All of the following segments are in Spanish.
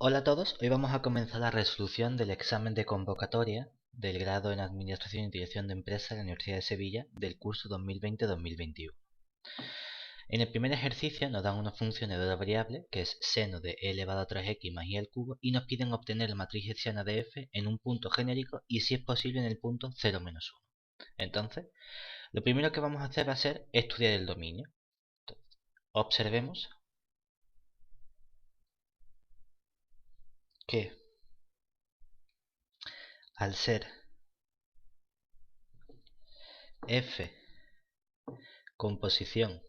Hola a todos, hoy vamos a comenzar la resolución del examen de convocatoria del grado en Administración y Dirección de Empresas de la Universidad de Sevilla del curso 2020-2021. En el primer ejercicio nos dan una función de dos variables, que es seno de e elevado a 3x más y al cubo, y nos piden obtener la matriz hessiana de f en un punto genérico y si es posible en el punto 0, menos 1. Entonces, lo primero que vamos a hacer va a ser estudiar el dominio. Entonces, observemos que al ser f composición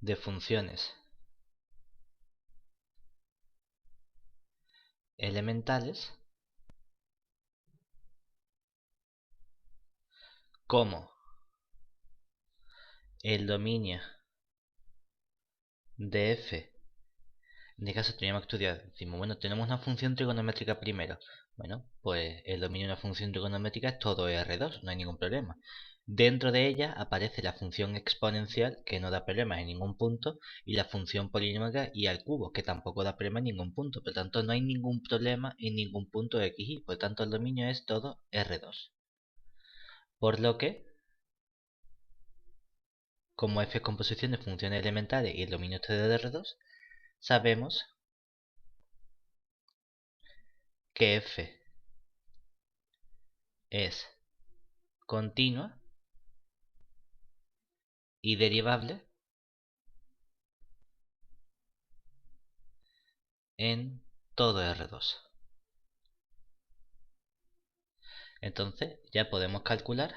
de funciones elementales, como el dominio de f, en este caso teníamos que estudiar, decimos, bueno, tenemos una función trigonométrica primero. Bueno, pues el dominio de una función trigonométrica es todo R2, no hay ningún problema. Dentro de ella aparece la función exponencial, que no da problemas en ningún punto, y la función polinómica y al cubo, que tampoco da problema en ningún punto. Por lo tanto, no hay ningún problema en ningún punto de x y. Por lo tanto, el dominio es todo R2. Por lo que, como f es composición de funciones elementales y el dominio es de R2, sabemos que f es continua y derivable en todo R2. Entonces ya podemos calcular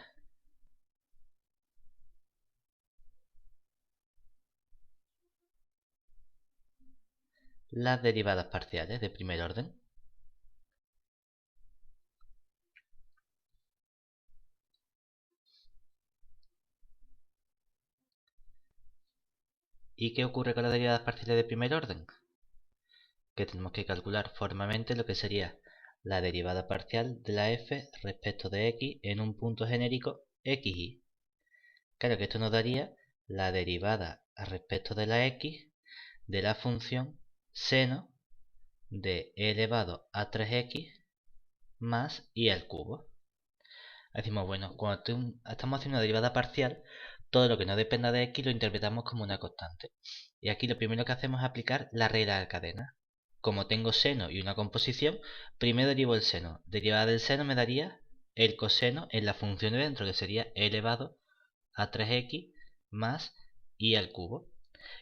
las derivadas parciales de primer orden. ¿Y qué ocurre con las derivadas parciales de primer orden? Que tenemos que calcular formalmente lo que sería la derivada parcial de la f respecto de x en un punto genérico xy. Claro que esto nos daría la derivada respecto de la x de la función seno de e elevado a 3x más y al cubo. Decimos, bueno, cuando estamos haciendo una derivada parcial, todo lo que no dependa de x lo interpretamos como una constante. Y aquí lo primero que hacemos es aplicar la regla de cadena. Como tengo seno y una composición, primero derivo el seno. Derivada del seno me daría el coseno en la función de dentro, que sería e elevado a 3x más y al cubo.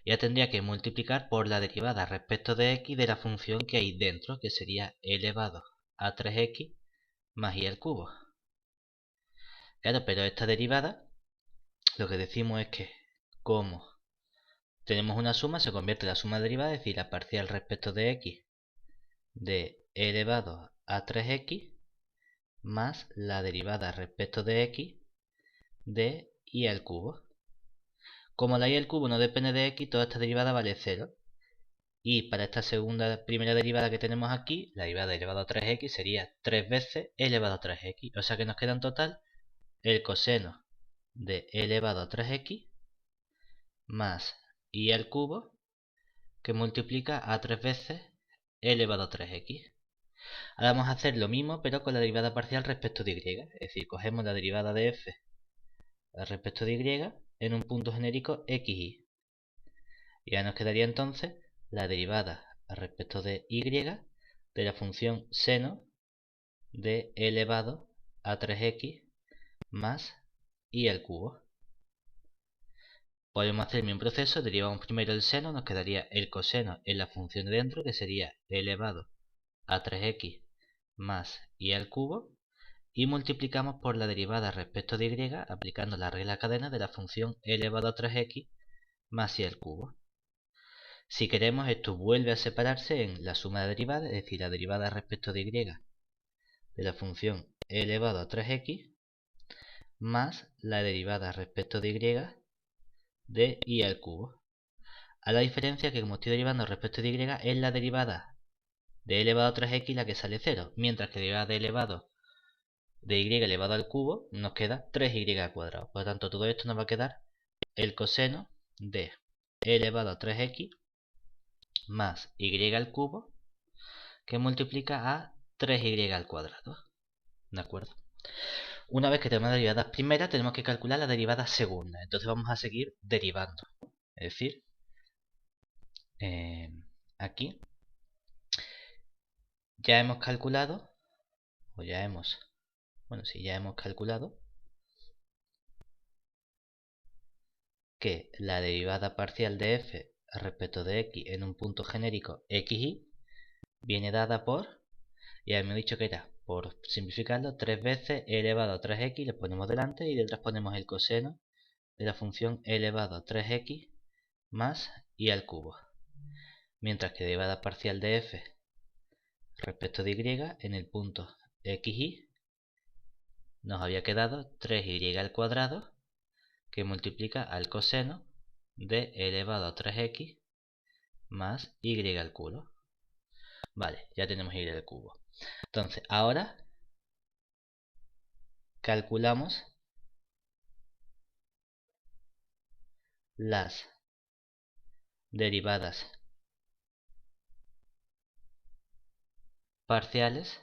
Ya tendría que multiplicar por la derivada respecto de x de la función que hay dentro, que sería e elevado a 3x más y al cubo. Claro, pero esta derivada, lo que decimos es que como tenemos una suma, se convierte en la suma derivada, es decir, la parcial respecto de x de e elevado a 3x más la derivada respecto de x de y al cubo. Como la y al cubo no depende de x, toda esta derivada vale 0. Y para esta primera derivada que tenemos aquí, la derivada elevado a 3x sería 3 veces e elevado a 3x. O sea que nos queda en total el coseno de e elevado a 3x más y al cubo, que multiplica a 3 veces e elevado a 3x. Ahora vamos a hacer lo mismo, pero con la derivada parcial respecto de y. Es decir, cogemos la derivada de f respecto de y en un punto genérico xy. Y ahora nos quedaría entonces la derivada respecto de y de la función seno de e elevado a 3x más y al cubo. Podemos hacer el mismo proceso, derivamos primero el seno, nos quedaría el coseno en la función de dentro, que sería e elevado a 3x más y al cubo, y multiplicamos por la derivada respecto de y, aplicando la regla cadena de la función e elevado a 3x más y al cubo. Si queremos, esto vuelve a separarse en la suma de derivadas, es decir, la derivada respecto de y de la función e elevado a 3x más la derivada respecto de y de y al cubo. A la diferencia que como estoy derivando respecto de y, es la derivada de elevado a 3x la que sale 0, mientras que la derivada de elevado de y elevado al cubo nos queda 3y al cuadrado. Por lo tanto, todo esto nos va a quedar el coseno de elevado a 3x más y al cubo, que multiplica a 3y al cuadrado. ¿De acuerdo? Una vez que tenemos la derivada primera, tenemos que calcular la derivada segunda. Entonces vamos a seguir derivando. Es decir, aquí ya hemos calculado, ya hemos calculado que la derivada parcial de f respecto de x en un punto genérico xy viene dada por, ya hemos dicho que era, por simplificarlo, 3 veces e elevado a 3x, le ponemos delante y detrás ponemos el coseno de la función e elevado a 3x más y al cubo. Mientras que derivada parcial de f respecto de y en el punto xy nos había quedado 3y al cuadrado, que multiplica al coseno de e elevado a 3x más y al cubo. Vale, ya tenemos y al cubo. Entonces, ahora calculamos las derivadas parciales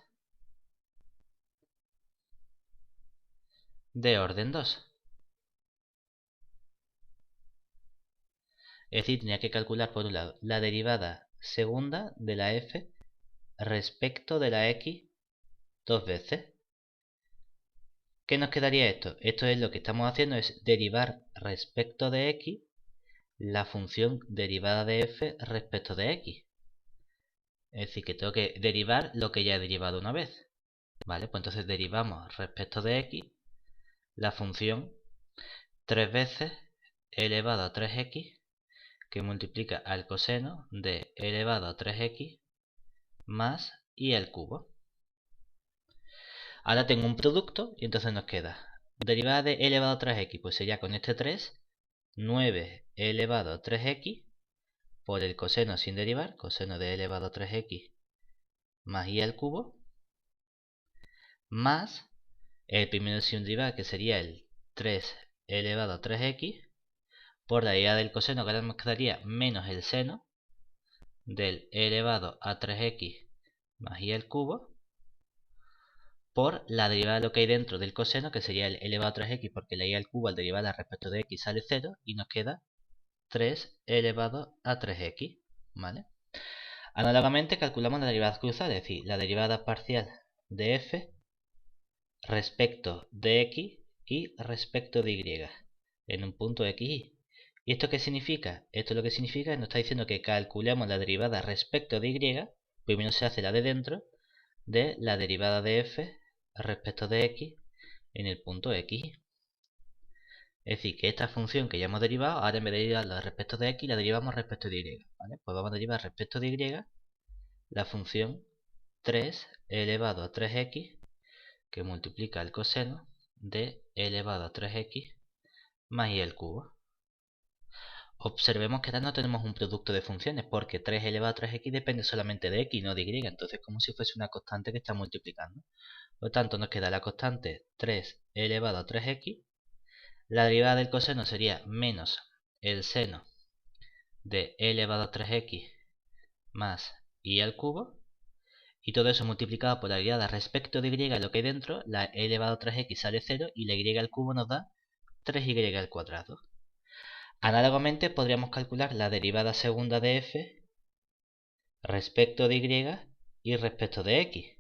de orden 2. Es decir, tenía que calcular por un lado la derivada segunda de la f respecto de la x dos veces. ¿Qué nos quedaría esto? Esto es lo que estamos haciendo, es derivar respecto de x la función derivada de f respecto de x. Es decir, que tengo que derivar lo que ya he derivado una vez. Vale, pues entonces derivamos respecto de x la función 3 veces e elevado a 3x, que multiplica al coseno de e elevado a 3x más y al cubo. Ahora tengo un producto y entonces nos queda derivada de e elevado a 3x, pues sería con este 3, 9 e elevado a 3x por el coseno sin derivar, coseno de e elevado a 3x más y al cubo, más el primero sin derivar, que sería el 3 e elevado a 3x, por la derivada del coseno, que ahora nos quedaría menos el seno del e elevado a 3x más y al cubo, por la derivada de lo que hay dentro del coseno, que sería el elevado a 3x, porque la y al cubo al derivarla respecto de x sale 0, y nos queda 3 elevado a 3x, ¿vale? Análogamente calculamos la derivada cruzada, es decir, la derivada parcial de f respecto de x y respecto de y en un punto xy. ¿Y esto qué significa? Esto lo que significa nos está diciendo que calculemos la derivada respecto de y, primero se hace la de dentro, de la derivada de f respecto de x en el punto xy. Es decir, que esta función que ya hemos derivado, ahora en vez de derivarla respecto de x, la derivamos respecto de y. ¿Vale? Pues vamos a derivar respecto de y la función 3 elevado a 3x, que multiplica el coseno de e elevado a 3x más y al cubo. Observemos que ahora no tenemos un producto de funciones, porque 3 elevado a 3x depende solamente de x, no de y. Entonces es como si fuese una constante que está multiplicando. Por lo tanto, nos queda la constante 3 elevado a 3x. La derivada del coseno sería menos el seno de e elevado a 3x más y al cubo. Y todo eso multiplicado por la derivada respecto de y, lo que hay dentro, la e elevado a 3x sale 0 y la y al cubo nos da 3y al cuadrado. Análogamente podríamos calcular la derivada segunda de f respecto de y respecto de x.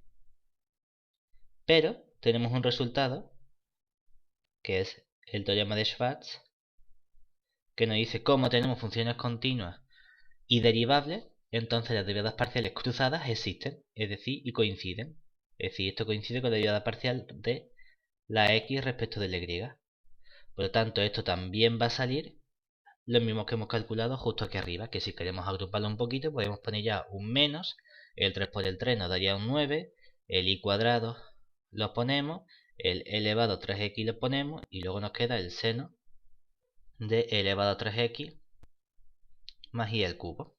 Pero tenemos un resultado, que es el teorema de Schwarz, que nos dice cómo tenemos funciones continuas y derivables, entonces las derivadas parciales cruzadas existen, es decir, y coinciden. Es decir, esto coincide con la derivada parcial de la x respecto de la y. Por lo tanto, esto también va a salir lo mismo que hemos calculado justo aquí arriba, que si queremos agruparlo un poquito, podemos poner ya un menos, el 3 por el 3 nos daría un 9, el y cuadrado lo ponemos, el elevado a 3x lo ponemos, y luego nos queda el seno de elevado a 3x más y al cubo.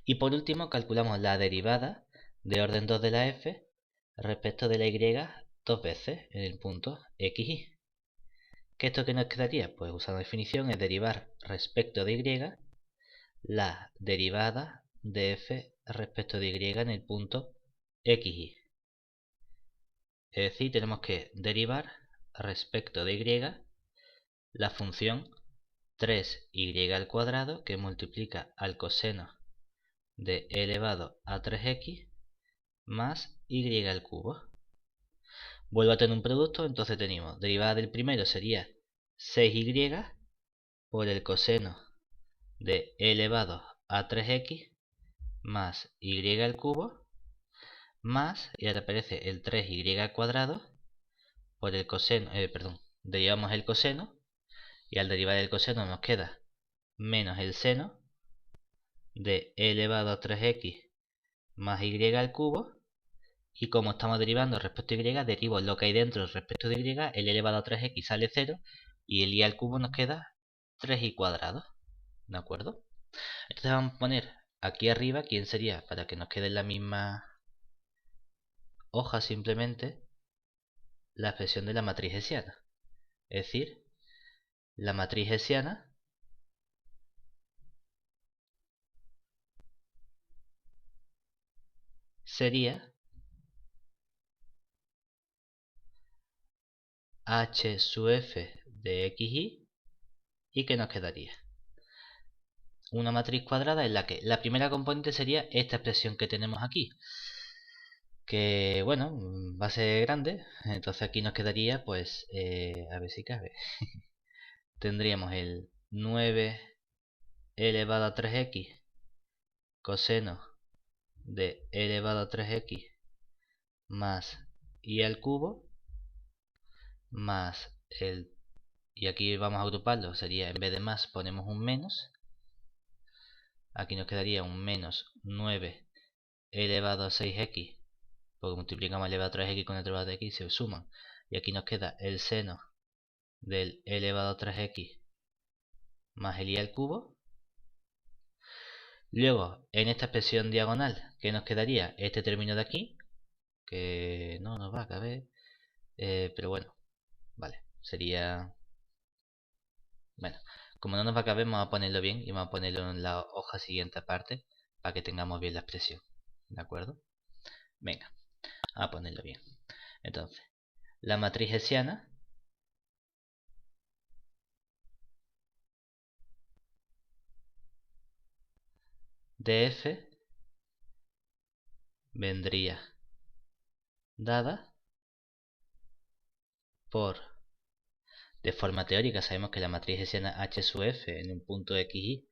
Y por último calculamos la derivada de orden 2 de la f respecto de la y dos veces en el punto xy. ¿Qué esto que nos quedaría? Pues usando la definición es derivar respecto de y la derivada de f respecto de y en el punto xy. Es decir, tenemos que derivar respecto de y la función 3y al cuadrado que multiplica al coseno de e elevado a 3x más y al cubo. Vuelvo a tener un producto, entonces tenemos derivada del primero sería 6y por el coseno de e elevado a 3x más y al cubo más, y ahora aparece el 3y al cuadrado por el coseno, derivamos el coseno y al derivar el coseno nos queda menos el seno de e elevado a 3x más y al cubo. Y como estamos derivando respecto a y, derivo lo que hay dentro respecto de y, el elevado a 3x sale 0 y el y al cubo nos queda 3y cuadrado. ¿De acuerdo? Entonces vamos a poner aquí arriba quién sería, para que nos quede en la misma hoja simplemente, la expresión de la matriz hessiana. Es decir, la matriz hessiana sería h sub f de xy. ¿Y qué nos quedaría? Una matriz cuadrada en la que la primera componente sería esta expresión que tenemos aquí, que bueno, va a ser grande, entonces aquí nos quedaría pues, a ver si cabe, tendríamos el 9 elevado a 3x coseno de e elevado a 3x más y al cubo más el, y aquí vamos a agruparlo, sería en vez de más ponemos un menos, aquí nos quedaría un menos 9 elevado a 6x, porque multiplicamos el elevado a 3x con el elevado de x, se suman, y aquí nos queda el seno del elevado a 3x más el y al cubo. Luego, en esta expresión diagonal, ¿qué nos quedaría? Este término de aquí, que no nos va a caber, pero bueno, vale, sería... Bueno, como no nos va a caber, vamos a ponerlo bien y vamos a ponerlo en la hoja siguiente aparte para que tengamos bien la expresión. ¿De acuerdo? Venga, a ponerlo bien. Entonces, la matriz hessiana de f vendría dada por, de forma teórica, sabemos que la matriz hessiana h sub f en un punto xy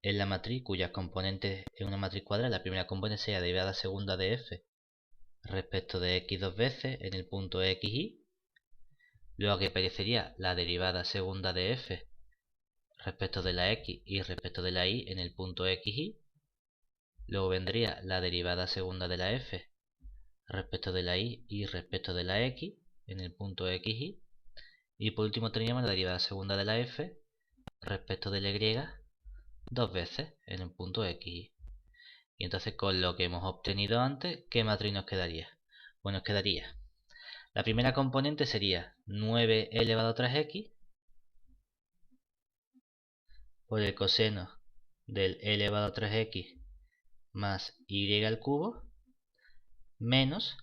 es la matriz cuyas componentes en una matriz cuadrada, la primera componente sea derivada segunda de f respecto de x dos veces en el punto xy, luego que aparecería la derivada segunda de f respecto de la x y respecto de la y en el punto xy, luego vendría la derivada segunda de la f respecto de la y respecto de la x en el punto xy, y por último teníamos la derivada segunda de la f respecto de la y dos veces en el punto xy. Y entonces con lo que hemos obtenido antes, ¿qué matriz nos quedaría? Pues nos quedaría, la primera componente sería 9 elevado a 3x por el coseno del e elevado a 3x más y al cubo menos,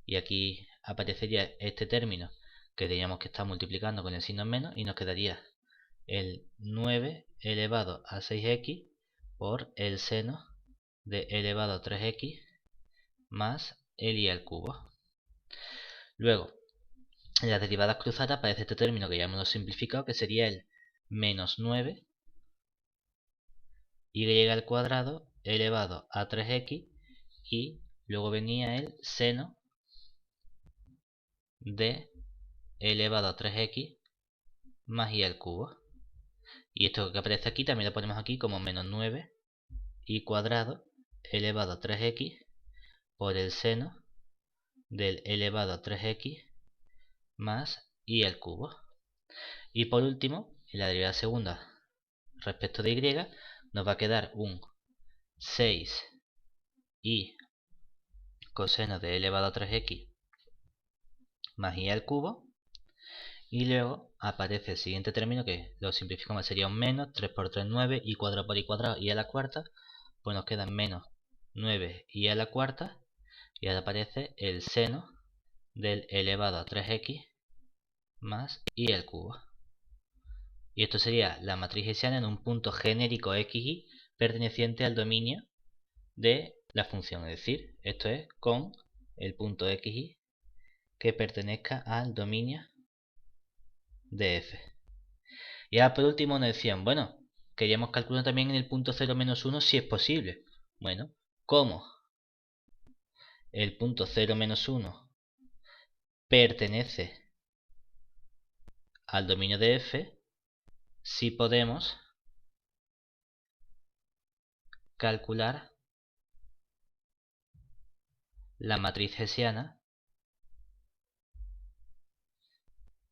y aquí aparecería este término que teníamos que estar multiplicando con el signo menos y nos quedaría el 9 elevado a 6x por el seno de e elevado a 3x más el y al cubo. Luego, en las derivadas cruzadas aparece este término que ya hemos simplificado, que sería el menos 9 y al cuadrado elevado a 3x, y luego venía el seno de elevado a 3x más y al cubo. Y esto que aparece aquí también lo ponemos aquí como menos 9 y cuadrado elevado a 3x por el seno del elevado a 3x más y al cubo. Y por último, en la derivada segunda respecto de y, nos va a quedar un 6y coseno de elevado a 3x más y al cubo. Y luego aparece el siguiente término que lo simplificamos, sería un menos, 3 por 3, 9, y cuadrado por y cuadrado y a la cuarta, pues nos queda menos 9 y a la cuarta, y ahora aparece el seno del elevado a 3x más y al cubo. Y esto sería la matriz hessiana en un punto genérico xy perteneciente al dominio de la función. Es decir, esto es con el punto xy que pertenezca al dominio de f. Y ahora por último nos decían, bueno, queríamos calcular también en el punto 0 menos 1 si es posible. Bueno, ¿cómo? El punto 0 menos 1 pertenece al dominio de f si podemos calcular la matriz hessiana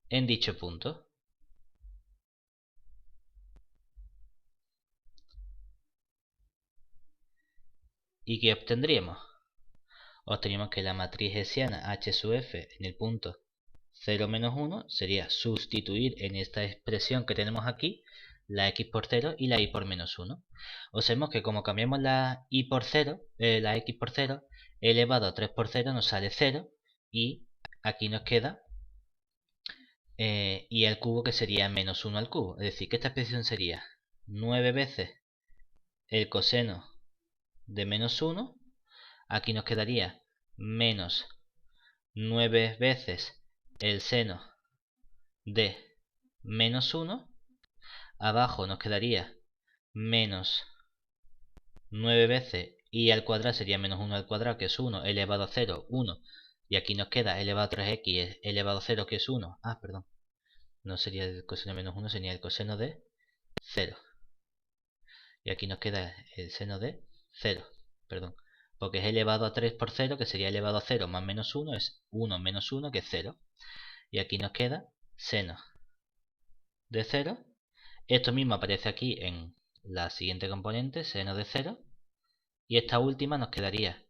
en dicho punto. ¿Y qué obtendríamos? Obtendríamos que la matriz hessiana h sub f en el punto 0 menos 1 sería sustituir en esta expresión que tenemos aquí la x por 0 y la y por menos 1. Observemos que como cambiamos la y por 0, la x por 0, elevado a 3 por 0 nos sale 0 y aquí nos queda y al cubo, que sería menos 1 al cubo. Es decir, que esta expresión sería 9 veces el coseno de menos 1. Aquí nos quedaría menos 9 veces el seno de menos 1. Abajo nos quedaría menos 9 veces y al cuadrado sería menos 1 al cuadrado, que es 1, elevado a 0, 1. Y aquí nos queda elevado a 3x elevado a 0, que es 1. Ah, perdón. No sería el coseno de menos 1, sería el coseno de 0. Y aquí nos queda el seno de 0. Perdón. Porque es elevado a 3 por 0, que sería elevado a 0 más menos 1, es 1 menos 1, que es 0. Y aquí nos queda seno de 0. Esto mismo aparece aquí en la siguiente componente, seno de 0. Y esta última nos quedaría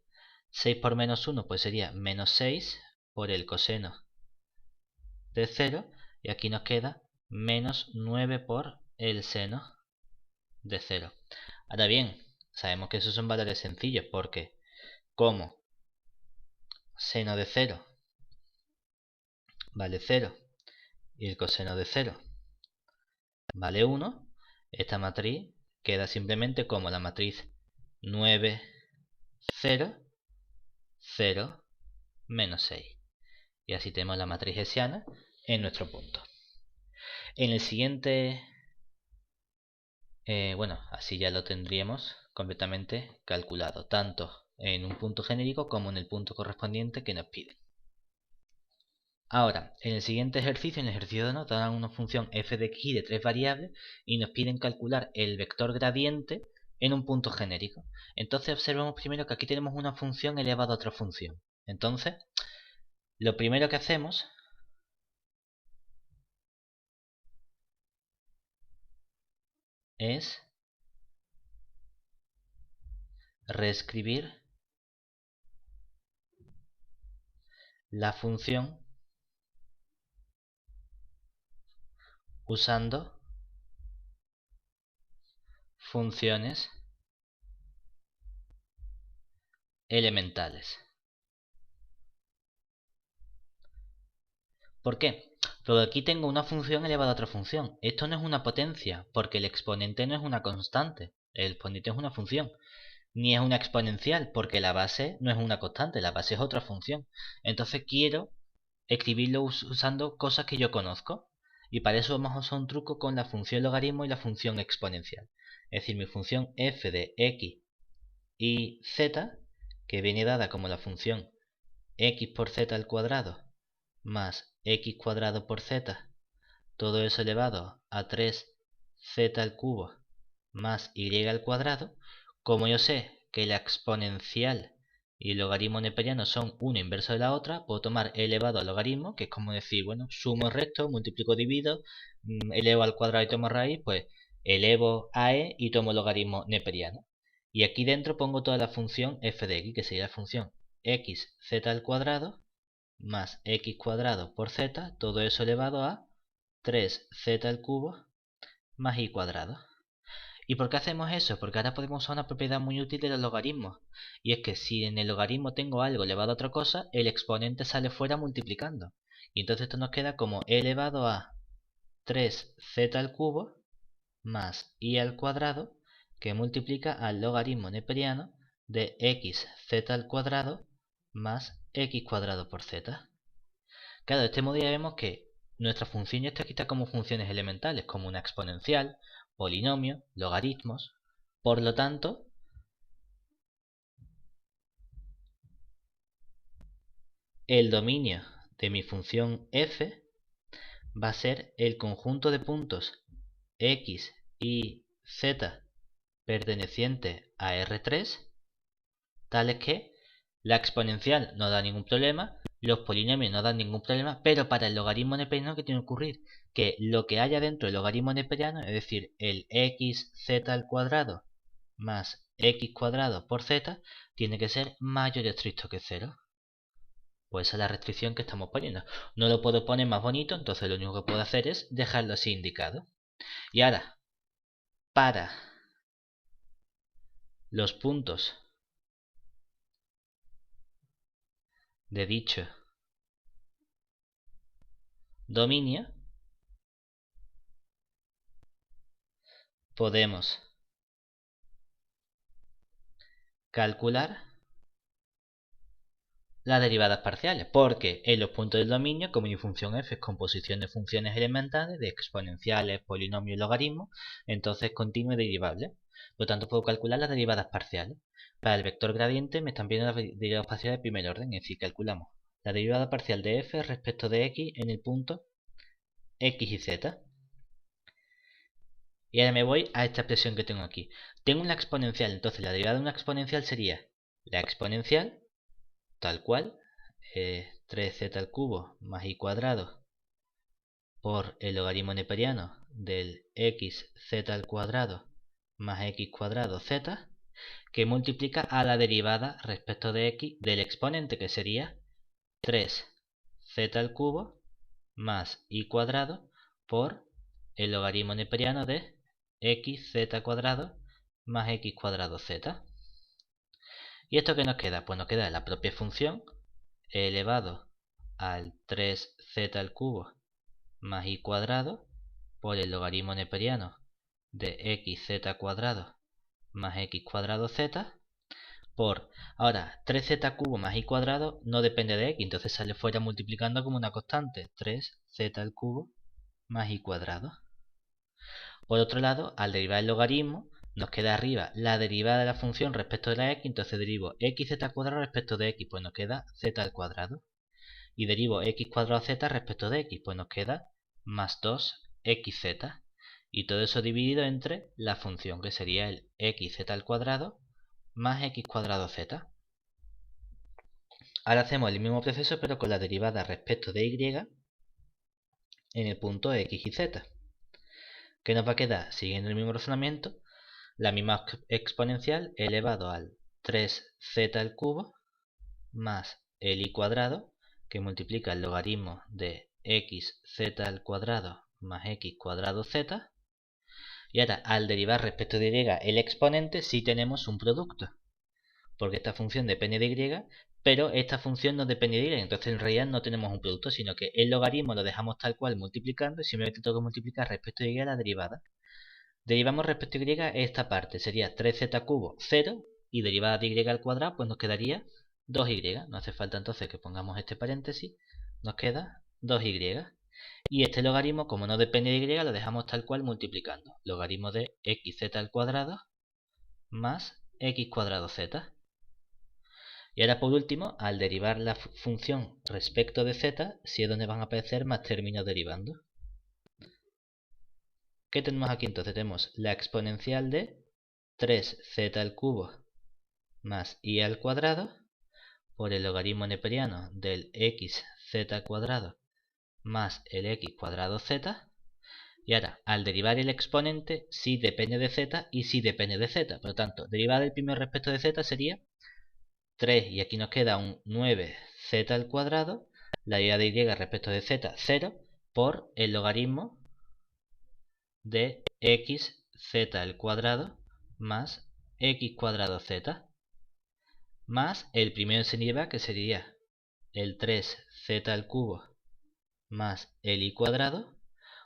6 por menos 1, pues sería menos 6 por el coseno de 0. Y aquí nos queda menos 9 por el seno de 0. Ahora bien, sabemos que esos son valores sencillos porque como seno de 0 vale 0 y el coseno de 0 vale 1, esta matriz queda simplemente como la matriz 9, 0, 0, menos 6. Y así tenemos la matriz hessiana en nuestro punto. En el siguiente, bueno, así ya lo tendríamos completamente calculado, tanto en un punto genérico como en el punto correspondiente que nos piden. Ahora, en el siguiente ejercicio, en el ejercicio 2, nos dan una función f de x de 3 variables y nos piden calcular el vector gradiente en un punto genérico. Entonces observamos primero que aquí tenemos una función elevada a otra función. Entonces, lo primero que hacemos es reescribir la función usando funciones elementales. ¿Por qué? Porque aquí tengo una función elevada a otra función. Esto no es una potencia, porque el exponente no es una constante. El exponente es una función. Ni es una exponencial, porque la base no es una constante, la base es otra función. Entonces quiero escribirlo usando cosas que yo conozco. Y para eso vamos a usar un truco con la función logaritmo y la función exponencial. Es decir, mi función f de x y z, que viene dada como la función x por z al cuadrado más x cuadrado por z, todo eso elevado a 3z al cubo más y al cuadrado. Como yo sé que la exponencial y el logaritmo neperiano son uno inverso de la otra, puedo tomar elevado al logaritmo, que es como decir, bueno, sumo, resto, multiplico, divido, elevo al cuadrado y tomo raíz, pues elevo a e y tomo logaritmo neperiano. Y aquí dentro pongo toda la función f de x, que sería la función x z al cuadrado más x cuadrado por z, todo eso elevado a 3z al cubo más y cuadrado. ¿Y por qué hacemos eso? Porque ahora podemos usar una propiedad muy útil de los logaritmos. Y es que si en el logaritmo tengo algo elevado a otra cosa, el exponente sale fuera multiplicando. Y entonces esto nos queda como e elevado a 3z al cubo más y al cuadrado, que multiplica al logaritmo neperiano de xz al cuadrado más x cuadrado por z. Claro, de este modo ya vemos que nuestra función ya está escrita como funciones elementales, como una exponencial, polinomio, logaritmos. Por lo tanto, el dominio de mi función f va a ser el conjunto de puntos x y z perteneciente a R3, tales que la exponencial no da ningún problema, los polinomios no dan ningún problema, pero para el logaritmo neperiano, ¿qué tiene que ocurrir? Que lo que haya dentro del logaritmo neperiano, es decir, el xz al cuadrado más x cuadrado por z, tiene que ser mayor o estricto que 0. Pues esa es la restricción que estamos poniendo. No lo puedo poner más bonito, entonces lo único que puedo hacer es dejarlo así indicado. Y ahora, para los puntos de dicho dominio, podemos calcular las derivadas parciales, porque en los puntos del dominio, como mi función f es composición de funciones elementales, de exponenciales, polinomios y logaritmos, entonces es continua y derivable. Por lo tanto, puedo calcular las derivadas parciales. Para el vector gradiente me están viendo las derivadas parciales de primer orden, es decir, calculamos la derivada parcial de f respecto de x en el punto x y z. Y ahora me voy a esta expresión que tengo aquí. Tengo una exponencial, entonces la derivada de una exponencial sería la exponencial, tal cual, 3z al cubo más y cuadrado por el logaritmo neperiano del xz al cuadrado más x cuadrado z, que multiplica a la derivada respecto de x del exponente, que sería 3z al cubo más y cuadrado por el logaritmo neperiano de xz cuadrado más x cuadrado z. ¿Y esto qué nos queda? Pues nos queda la propia función elevado al 3z al cubo más y cuadrado por el logaritmo neperiano de xz cuadrado más x cuadrado z por, ahora, 3z cubo más y cuadrado no depende de x, entonces sale fuera multiplicando como una constante, 3z al cubo más y cuadrado. Por otro lado, al derivar el logaritmo, nos queda arriba la derivada de la función respecto de la x, entonces derivo xz al cuadrado respecto de x, pues nos queda z al cuadrado. Y derivo x cuadrado z respecto de x, pues nos queda más 2xz. Y todo eso dividido entre la función, que sería el xz al cuadrado más x cuadrado z. Ahora hacemos el mismo proceso, pero con la derivada respecto de y en el punto x y z. ¿Qué nos va a quedar? Siguiendo el mismo razonamiento, la misma exponencial elevado al 3z al cubo más el y cuadrado, que multiplica el logaritmo de xz al cuadrado más x cuadrado z. Y ahora, al derivar respecto de y el exponente, sí tenemos un producto, porque esta función depende de y, pero esta función no depende de y, entonces en realidad no tenemos un producto, sino que el logaritmo lo dejamos tal cual multiplicando y simplemente tengo que multiplicar respecto de y la derivada. Derivamos respecto de y esta parte, sería 3z cubo 0, y derivada de y al cuadrado, pues nos quedaría 2y. No hace falta entonces que pongamos este paréntesis, nos queda 2y. Y este logaritmo, como no depende de y, lo dejamos tal cual multiplicando. Logaritmo de xz al cuadrado más x cuadrado z. Y ahora por último, al derivar la función respecto de z, sí es donde van a aparecer más términos derivando. ¿Qué tenemos aquí entonces? Tenemos la exponencial de 3z al cubo más y al cuadrado por el logaritmo neperiano del xz cuadrado más el x cuadrado z. Y ahora, al derivar el exponente, sí depende de z y sí depende de z. Por lo tanto, derivar el primero respecto de z sería 3, y aquí nos queda un 9z al cuadrado. La derivada de y respecto de z, 0. por el logaritmo de xz al cuadrado más x cuadrado z, más el primero se lleva, que sería el 3z al cubo más el y cuadrado,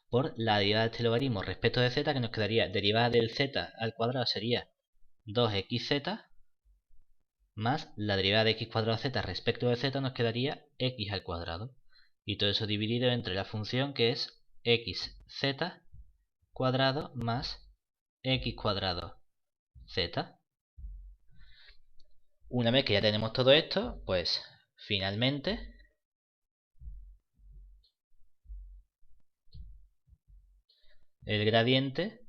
por la derivada de este logaritmo respecto de z, que nos quedaría derivada del z al cuadrado sería 2xz, más la derivada de x cuadrado z respecto de z nos quedaría x al cuadrado. Y todo eso dividido entre la función que es xz cuadrado más x cuadrado z. Una vez que ya tenemos todo esto, pues finalmente el gradiente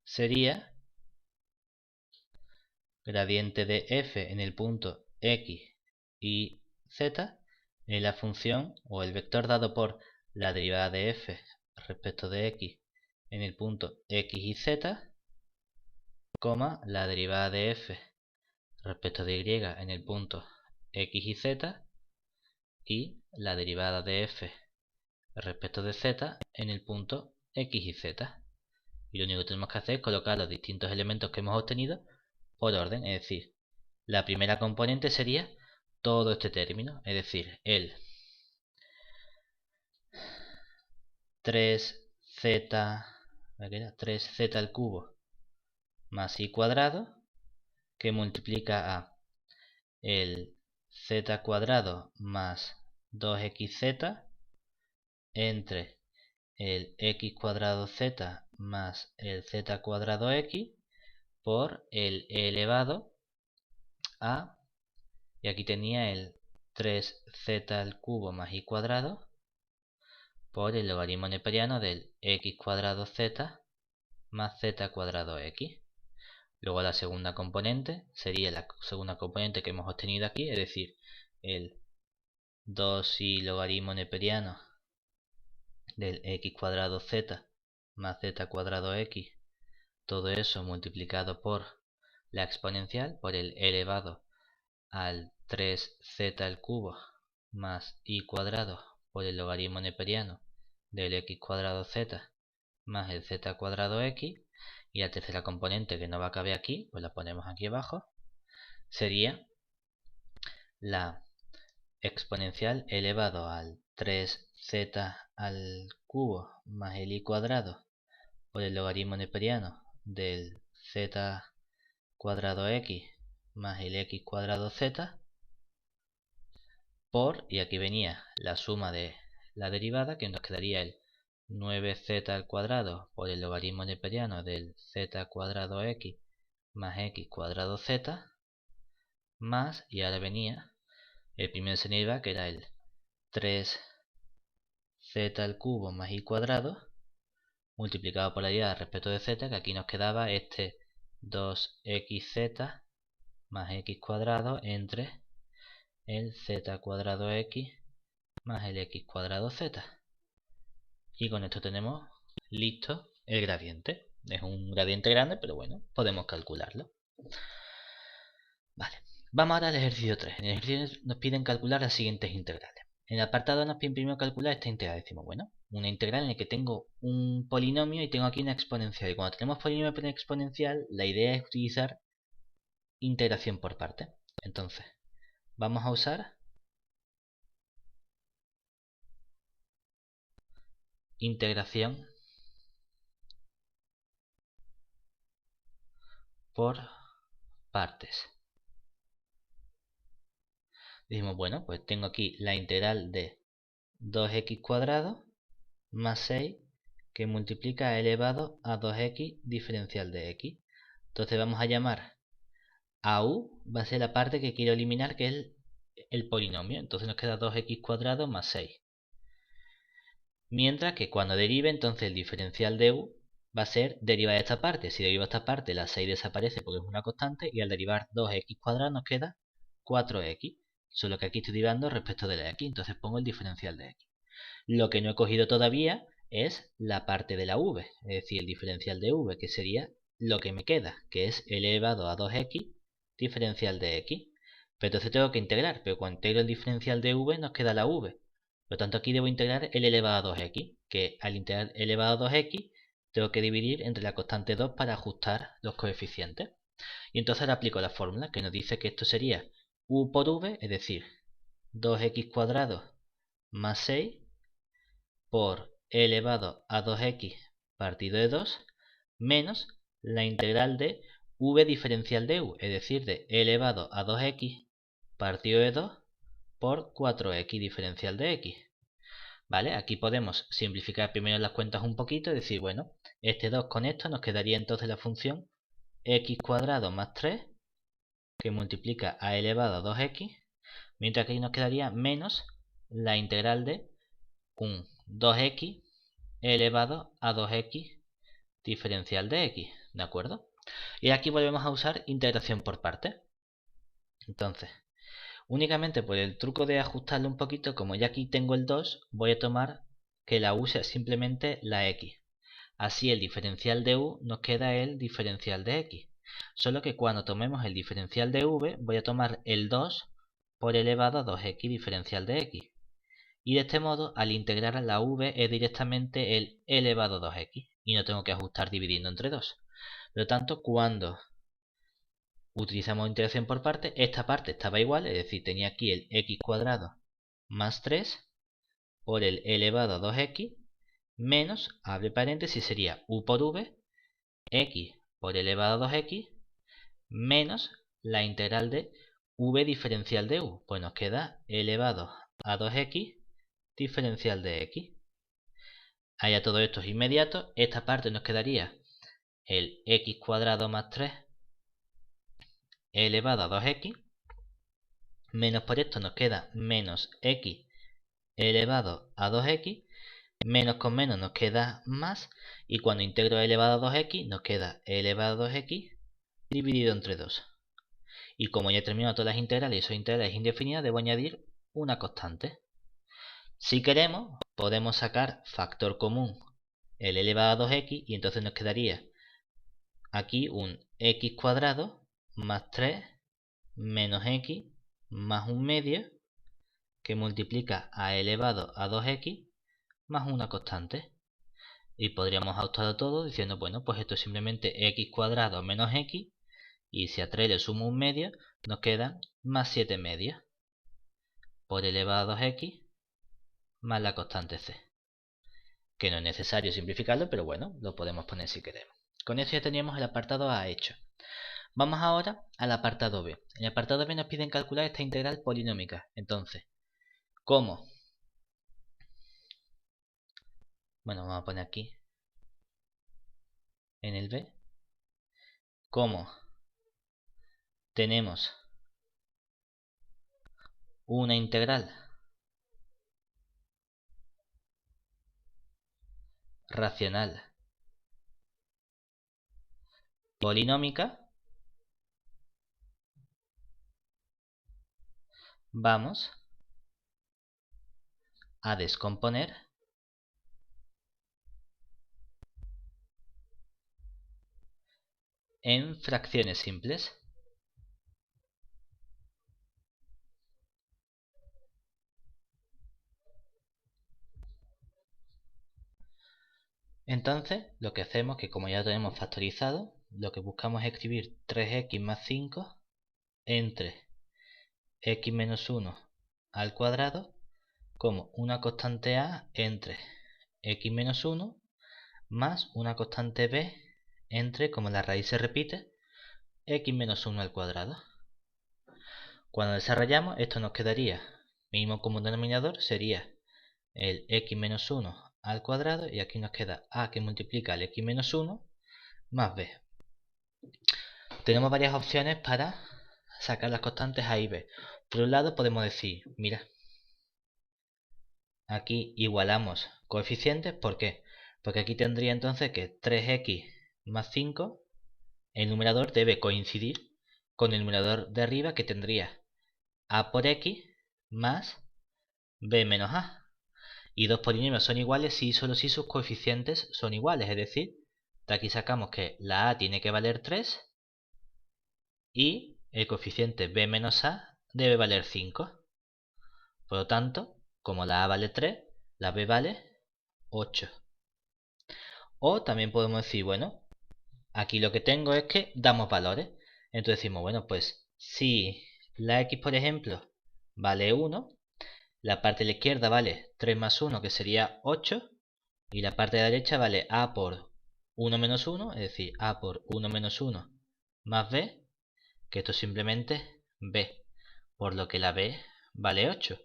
sería gradiente de f en el punto x y z en la función o el vector dado por la derivada de f respecto de x en el punto x y z, coma la derivada de f respecto de y en el punto x y z, y la derivada de f respecto de z en el punto x y z. Y lo único que tenemos que hacer es colocar los distintos elementos que hemos obtenido por orden, es decir, la primera componente sería todo este término, es decir, el 3z al cubo más y cuadrado, que multiplica a el z cuadrado más 2xz entre el x cuadrado z más el z cuadrado x por el elevado a, y aquí tenía el 3z al cubo más y cuadrado por el logaritmo neperiano del x cuadrado z más z cuadrado x. Luego la segunda componente sería la segunda componente que hemos obtenido aquí, es decir, el 2i logaritmo neperiano del x cuadrado z más z cuadrado x, todo eso multiplicado por la exponencial, por el elevado al 3z al cubo más y cuadrado por el logaritmo neperiano del x cuadrado z más el z cuadrado x. Y la tercera componente, que no va a caber aquí, pues la ponemos aquí abajo, sería la exponencial elevado al 3z al cubo más el y cuadrado por el logaritmo neperiano del z cuadrado x más el x cuadrado z por, y aquí venía la suma de la derivada, que nos quedaría el 9z al cuadrado por el logaritmo neperiano del z cuadrado x más x cuadrado z, más, y ahora venía el primero se iba, que era el 3z al cubo más y cuadrado multiplicado por la derivada respecto de z, que aquí nos quedaba este 2xz más x cuadrado entre el z cuadrado x más el x cuadrado z. Y con esto tenemos listo el gradiente. Es un gradiente grande, pero bueno, podemos calcularlo. Vale, vamos ahora al ejercicio 3. En el ejercicio nos piden calcular las siguientes integrales. En el apartado nos piden primero calcular esta integral. Decimos, bueno, una integral en la que tengo un polinomio y tengo aquí una exponencial. Y cuando tenemos polinomio y exponencial, la idea es utilizar integración por partes. Entonces, vamos a usar integración por partes. Decimos, bueno, pues tengo aquí la integral de 2x cuadrado más 6 que multiplica elevado a 2x diferencial de x. Entonces vamos a llamar a u, va a ser la parte que quiero eliminar, que es el polinomio. Entonces nos queda 2x cuadrado más 6. Mientras que cuando derive, entonces el diferencial de u va a ser derivar de esta parte. Si derivo esta parte, la 6 desaparece porque es una constante, y al derivar 2x cuadrado nos queda 4x. Solo que aquí estoy derivando respecto de la x, entonces pongo el diferencial de x. Lo que no he cogido todavía es la parte de la v, es decir, el diferencial de v, que sería lo que me queda, que es elevado a 2x diferencial de x. Pero entonces tengo que integrar, pero cuando integro el diferencial de v nos queda la v. Por lo tanto aquí debo integrar el elevado a 2x, que al integrar el elevado a 2x tengo que dividir entre la constante 2 para ajustar los coeficientes. Y entonces ahora aplico la fórmula que nos dice que esto sería u por v, es decir, 2x cuadrado más 6 por e elevado a 2x partido de 2 menos la integral de v diferencial de u, es decir, de e elevado a 2x partido de 2 por 4x diferencial de x. ¿Vale? Aquí podemos simplificar primero las cuentas un poquito y decir, bueno, este 2 con esto nos quedaría entonces la función x cuadrado más 3 que multiplica a elevado a 2x, mientras que aquí nos quedaría menos la integral de un 2x elevado a 2x diferencial de x, ¿de acuerdo? Y aquí volvemos a usar integración por partes. Entonces, únicamente por el truco de ajustarlo un poquito, como ya aquí tengo el 2, voy a tomar que la u sea simplemente la x. Así el diferencial de u nos queda el diferencial de x. Solo que cuando tomemos el diferencial de v, voy a tomar el 2 por elevado a 2x diferencial de x. Y de este modo, al integrar la v es directamente el elevado a 2x. Y no tengo que ajustar dividiendo entre 2. Por lo tanto, cuando utilizamos integración por partes, esta parte estaba igual, es decir, tenía aquí el x cuadrado más 3 por el elevado a 2x menos, abre paréntesis, sería u por v, x por elevado a 2x, menos la integral de v diferencial de u. Pues nos queda elevado a 2x diferencial de x. Allá todo esto es inmediato. Esta parte nos quedaría el x cuadrado más 3 elevado a 2x. Menos por esto nos queda menos x elevado a 2x. Menos con menos nos queda más. Y cuando integro elevado a 2x nos queda elevado a 2x dividido entre 2. Y como ya he terminado todas las integrales y son integrales indefinidas, debo añadir una constante. Si queremos, podemos sacar factor común el elevado a 2x y entonces nos quedaría aquí un x cuadrado más 3 menos x más un medio que multiplica a elevado a 2x más una constante. Y podríamos ajustarlo todo diciendo, bueno, pues esto es simplemente x cuadrado menos x, y si a 3 le sumo un medio, nos quedan más 7 medios por elevado a 2x más la constante c. Que no es necesario simplificarlo, pero bueno, lo podemos poner si queremos. Con eso ya teníamos el apartado A hecho. Vamos ahora al apartado B. En el apartado B nos piden calcular esta integral polinómica. Entonces, ¿cómo? Bueno, vamos a poner aquí en el B. ¿Cómo? Tenemos una integral racional polinómica, vamos a descomponer en fracciones simples. Entonces, lo que hacemos, que como ya lo tenemos factorizado, lo que buscamos es escribir 3x más 5 entre x menos 1 al cuadrado como una constante a entre x menos 1 más una constante b entre, como la raíz se repite, x menos 1 al cuadrado. Cuando desarrollamos, esto nos quedaría, mínimo común denominador sería el x menos 1 al cuadrado, y aquí nos queda a que multiplica el x menos 1 más b. Tenemos varias opciones para sacar las constantes a y b. Por un lado podemos decir, mira, aquí igualamos coeficientes. ¿Por qué? Porque aquí tendría entonces que 3x más 5, el numerador debe coincidir con el numerador de arriba, que tendría a por x más b menos a. Y dos polinomios son iguales si y solo si sus coeficientes son iguales. Es decir, de aquí sacamos que la a tiene que valer 3 y el coeficiente b menos a debe valer 5. Por lo tanto, como la A vale 3, la B vale 8. O también podemos decir, bueno, aquí lo que tengo es que damos valores. Entonces decimos, bueno, pues si la X, por ejemplo, vale 1, la parte de la izquierda vale 3 más 1, que sería 8. Y la parte de la derecha vale A por 1 menos 1, es decir, A por 1 menos 1 más B, que esto es simplemente B, por lo que la B vale 8.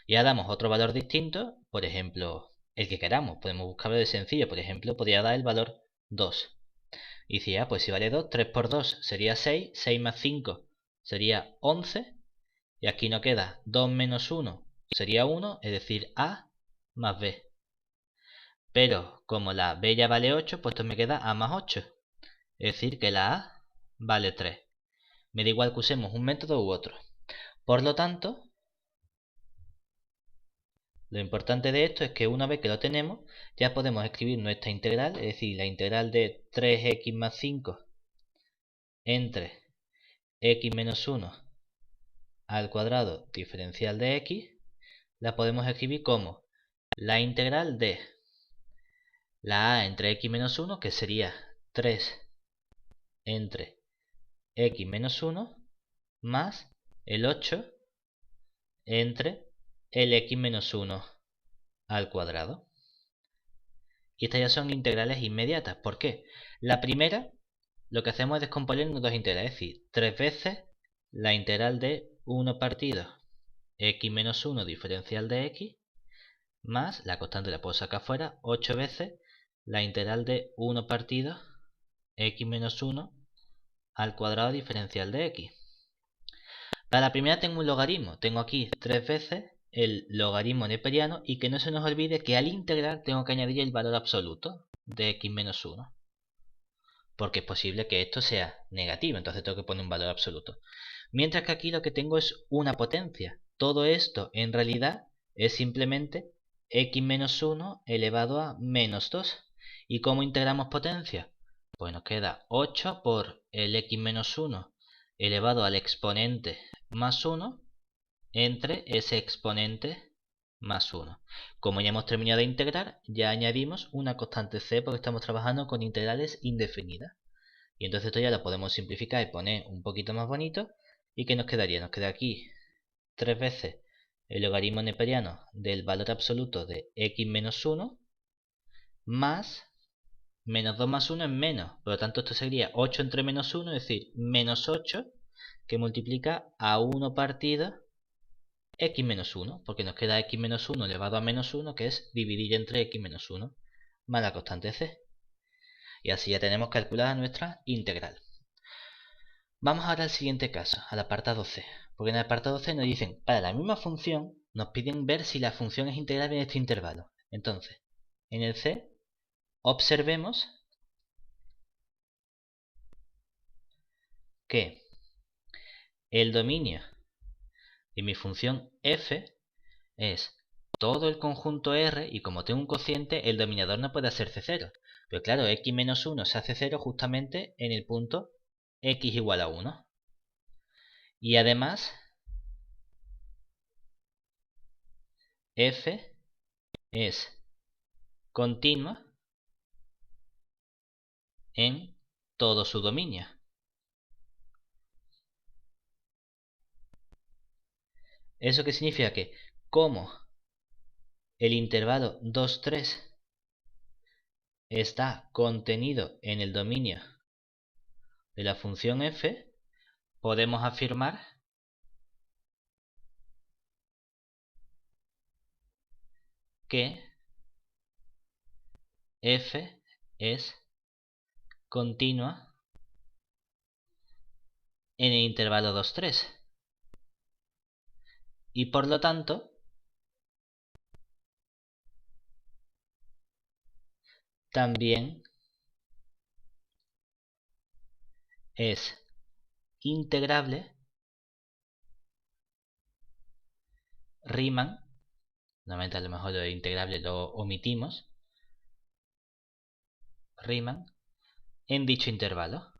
Y ahora damos otro valor distinto, por ejemplo, el que queramos. Podemos buscarlo de sencillo, por ejemplo, podría dar el valor 2. Y decir, pues si vale 2, 3 por 2 sería 6, 6 más 5 sería 11, y aquí nos queda 2 menos 1 sería 1, es decir, A más B. Pero como la B ya vale 8, pues esto me queda A más 8. Es decir, que la A vale 3. Me da igual que usemos un método u otro. Por lo tanto, lo importante de esto es que una vez que lo tenemos, ya podemos escribir nuestra integral, es decir, la integral de 3x más 5 entre x menos 1 al cuadrado diferencial de x, la podemos escribir como la integral de la a entre x menos 1, que sería 3 entre x menos 1, más el 8 entre el x menos 1 al cuadrado. Y estas ya son integrales inmediatas. ¿Por qué? La primera, lo que hacemos es descomponer en dos integrales, es decir, 3 veces la integral de 1 partido x menos 1 diferencial de x, más, la constante la puedo sacar fuera, 8 veces la integral de 1 partido x menos 1 al cuadrado diferencial de x. Para la primera tengo un logaritmo, tengo aquí 3 veces el logaritmo neperiano, y que no se nos olvide que al integrar tengo que añadir el valor absoluto de x menos 1. Porque es posible que esto sea negativo, entonces tengo que poner un valor absoluto. Mientras que aquí lo que tengo es una potencia. Todo esto en realidad es simplemente x menos 1 elevado a menos 2. ¿Y cómo integramos potencia? Pues nos queda 8 por el x menos 1 elevado al exponente más 1 entre ese exponente más 1. Como ya hemos terminado de integrar, ya añadimos una constante c porque estamos trabajando con integrales indefinidas. Y entonces esto ya lo podemos simplificar y poner un poquito más bonito. ¿Y qué nos quedaría? Nos queda aquí 3 veces el logaritmo neperiano del valor absoluto de x menos 1 más menos 2 más 1 es menos. Por lo tanto esto sería 8 entre menos 1, es decir, menos 8, que multiplica a 1 partido x menos 1, porque nos queda x menos 1 elevado a menos 1, que es dividir entre x menos 1 más la constante c. Y así ya tenemos calculada nuestra integral. Vamos ahora al siguiente caso, al apartado C. Porque en el apartado C nos dicen, para la misma función, nos piden ver si la función es integrable en este intervalo. Entonces, en el C, observemos que el dominio de mi función f es todo el conjunto R, y como tengo un cociente, el dominador no puede hacerse 0. Pero claro, x menos 1 se hace 0 justamente en el punto x igual a 1. Y además, f es continua en todo su dominio. ¿Eso qué significa? Que como el intervalo 2, 3 está contenido en el dominio de la función f, podemos afirmar que f es continua en el intervalo 2, 3. Y por lo tanto, también es integrable, Riemann, normalmente a lo mejor lo de integrable lo omitimos, Riemann, en dicho intervalo.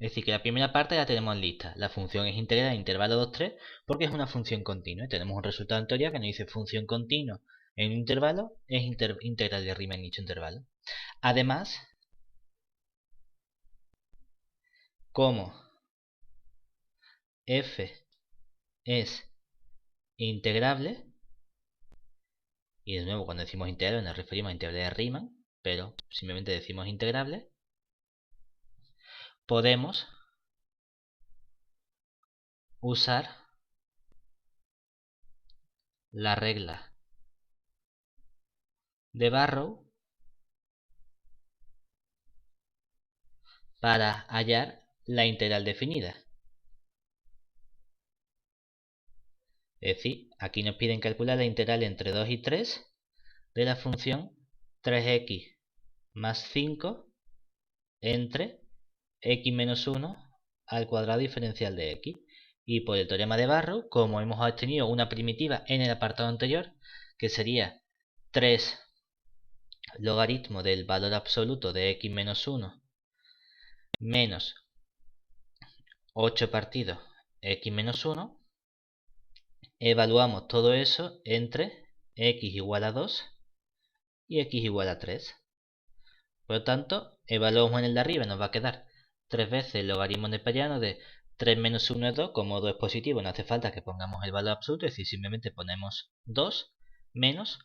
Es decir, que la primera parte la tenemos lista. La función es integral en intervalo 2, 3 porque es una función continua. Y tenemos un resultado en teoría que nos dice función continua en un intervalo es integral de Riemann en dicho intervalo. Además, como f es integrable, y de nuevo cuando decimos integrable nos referimos a integral de Riemann, pero simplemente decimos integrable, podemos usar la regla de Barrow para hallar la integral definida. Es decir, aquí nos piden calcular la integral entre 2 y 3 de la función 3x más 5 entre x menos 1 al cuadrado diferencial de x. Y por el teorema de Barrow, como hemos obtenido una primitiva en el apartado anterior, que sería 3 logaritmo del valor absoluto de x menos 1 menos 8 partido x menos 1, evaluamos todo eso entre x igual a 2 y x igual a 3. Por lo tanto, evaluamos en el de arriba, nos va a quedar 3 veces el logaritmo neperiano de 3 menos 1 es 2, como 2 es positivo, no hace falta que pongamos el valor absoluto, es decir, simplemente ponemos 2 menos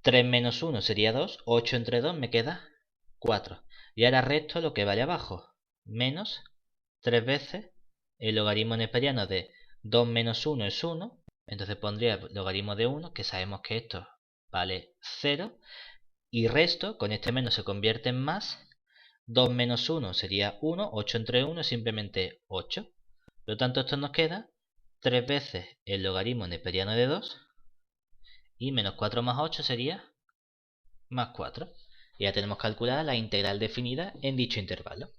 3 menos 1 sería 2, 8 entre 2 me queda 4. Y ahora resto lo que vale abajo, menos 3 veces el logaritmo neperiano de 2 menos 1 es 1, entonces pondría el logaritmo de 1, que sabemos que esto vale 0, y resto, con este menos se convierte en más, 2 menos 1 sería 1, 8 entre 1 es simplemente 8. Por lo tanto, esto nos queda 3 veces el logaritmo neperiano de 2, y menos 4 más 8 sería más 4. Y ya tenemos calculada la integral definida en dicho intervalo.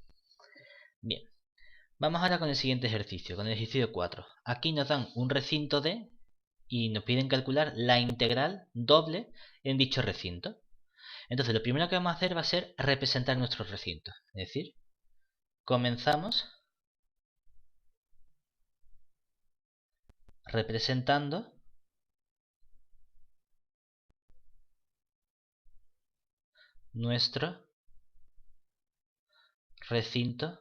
Bien, vamos ahora con el siguiente ejercicio, con el ejercicio 4. Aquí nos dan un recinto D y nos piden calcular la integral doble en dicho recinto. Entonces lo primero que vamos a hacer va a ser representar nuestro recinto. Es decir, comenzamos representando nuestro recinto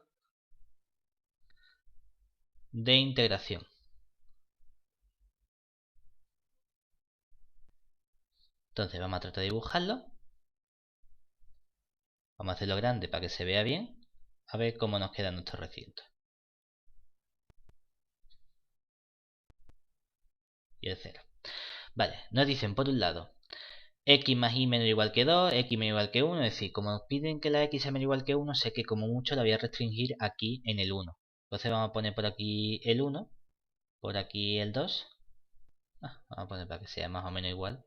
de integración. Entonces vamos a tratar de dibujarlo. Vamos a hacerlo grande para que se vea bien. A ver cómo nos queda nuestro recinto. Y el 0. Vale, nos dicen por un lado x más y menor o igual que 2, x menor o igual que 1. Es decir, como nos piden que la x sea menor o igual que 1, sé que como mucho la voy a restringir aquí en el 1. Entonces vamos a poner por aquí el 1, por aquí el 2. Vamos a poner para que sea más o menos igual.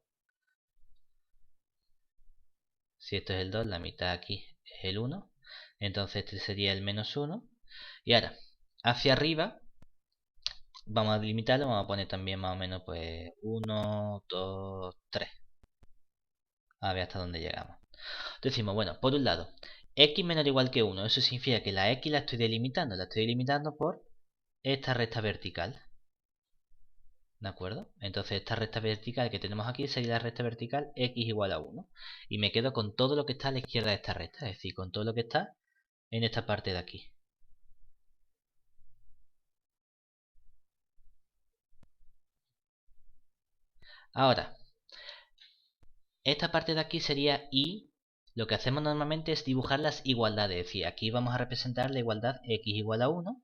Si esto es el 2, la mitad aquí es el 1. Entonces este sería el menos 1. Y ahora, hacia arriba, vamos a delimitarlo. Vamos a poner también más o menos pues 1, 2, 3. A ver hasta dónde llegamos. Decimos, bueno, por un lado, x menor o igual que 1. Eso significa que la x la estoy delimitando. La estoy delimitando por esta recta vertical. ¿De acuerdo? Entonces esta recta vertical que tenemos aquí sería la recta vertical x igual a 1. Y me quedo con todo lo que está a la izquierda de esta recta. Es decir, con todo lo que está en esta parte de aquí. Ahora, esta parte de aquí sería y. Lo que hacemos normalmente es dibujar las igualdades. Es decir, aquí vamos a representar la igualdad x igual a 1.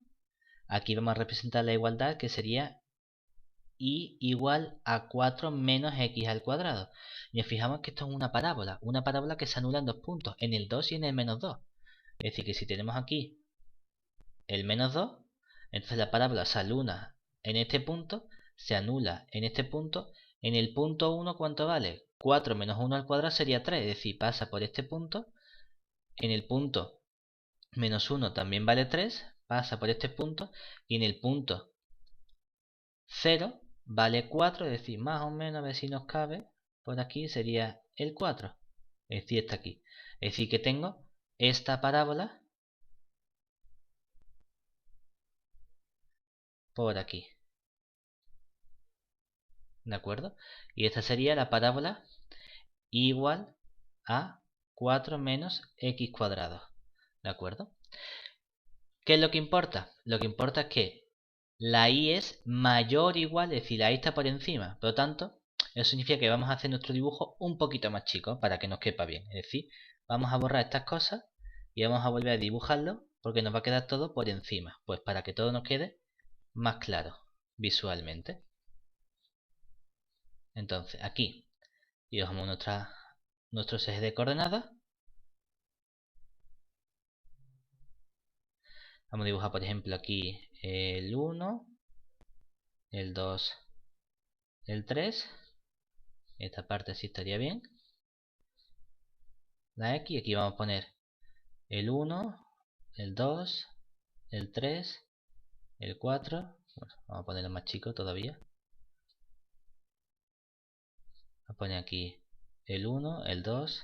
Aquí vamos a representar la igualdad que sería y igual a 4 menos x al cuadrado. Y nos fijamos que esto es una parábola que se anula en dos puntos, en el 2 y en el menos 2. Es decir, que si tenemos aquí el menos 2, entonces la parábola se anula en este punto, se anula en este punto. En el punto 1, ¿cuánto vale? 4 menos 1 al cuadrado sería 3, es decir, pasa por este punto. En el punto menos 1 también vale 3, pasa por este punto. Y en el punto 0 vale 4, es decir, más o menos, a ver si nos cabe, por aquí sería el 4. Es decir, está aquí. Es decir, que tengo esta parábola por aquí. ¿De acuerdo? Y esta sería la parábola igual a 4 menos x cuadrado. ¿De acuerdo? ¿Qué es lo que importa? Lo que importa es que la y es mayor o igual, es decir, la y está por encima. Por lo tanto, eso significa que vamos a hacer nuestro dibujo un poquito más chico para que nos quepa bien. Es decir, vamos a borrar estas cosas y vamos a volver a dibujarlo porque nos va a quedar todo por encima. Pues para que todo nos quede más claro visualmente. Entonces, aquí dibujamos nuestros ejes de coordenadas. Vamos a dibujar, por ejemplo, aquí el 1, el 2, el 3. Esta parte sí estaría bien. La X, aquí vamos a poner el 1, el 2, el 3, el 4. Bueno, vamos a ponerlo más chico todavía. Vamos a poner aquí el 1, el 2,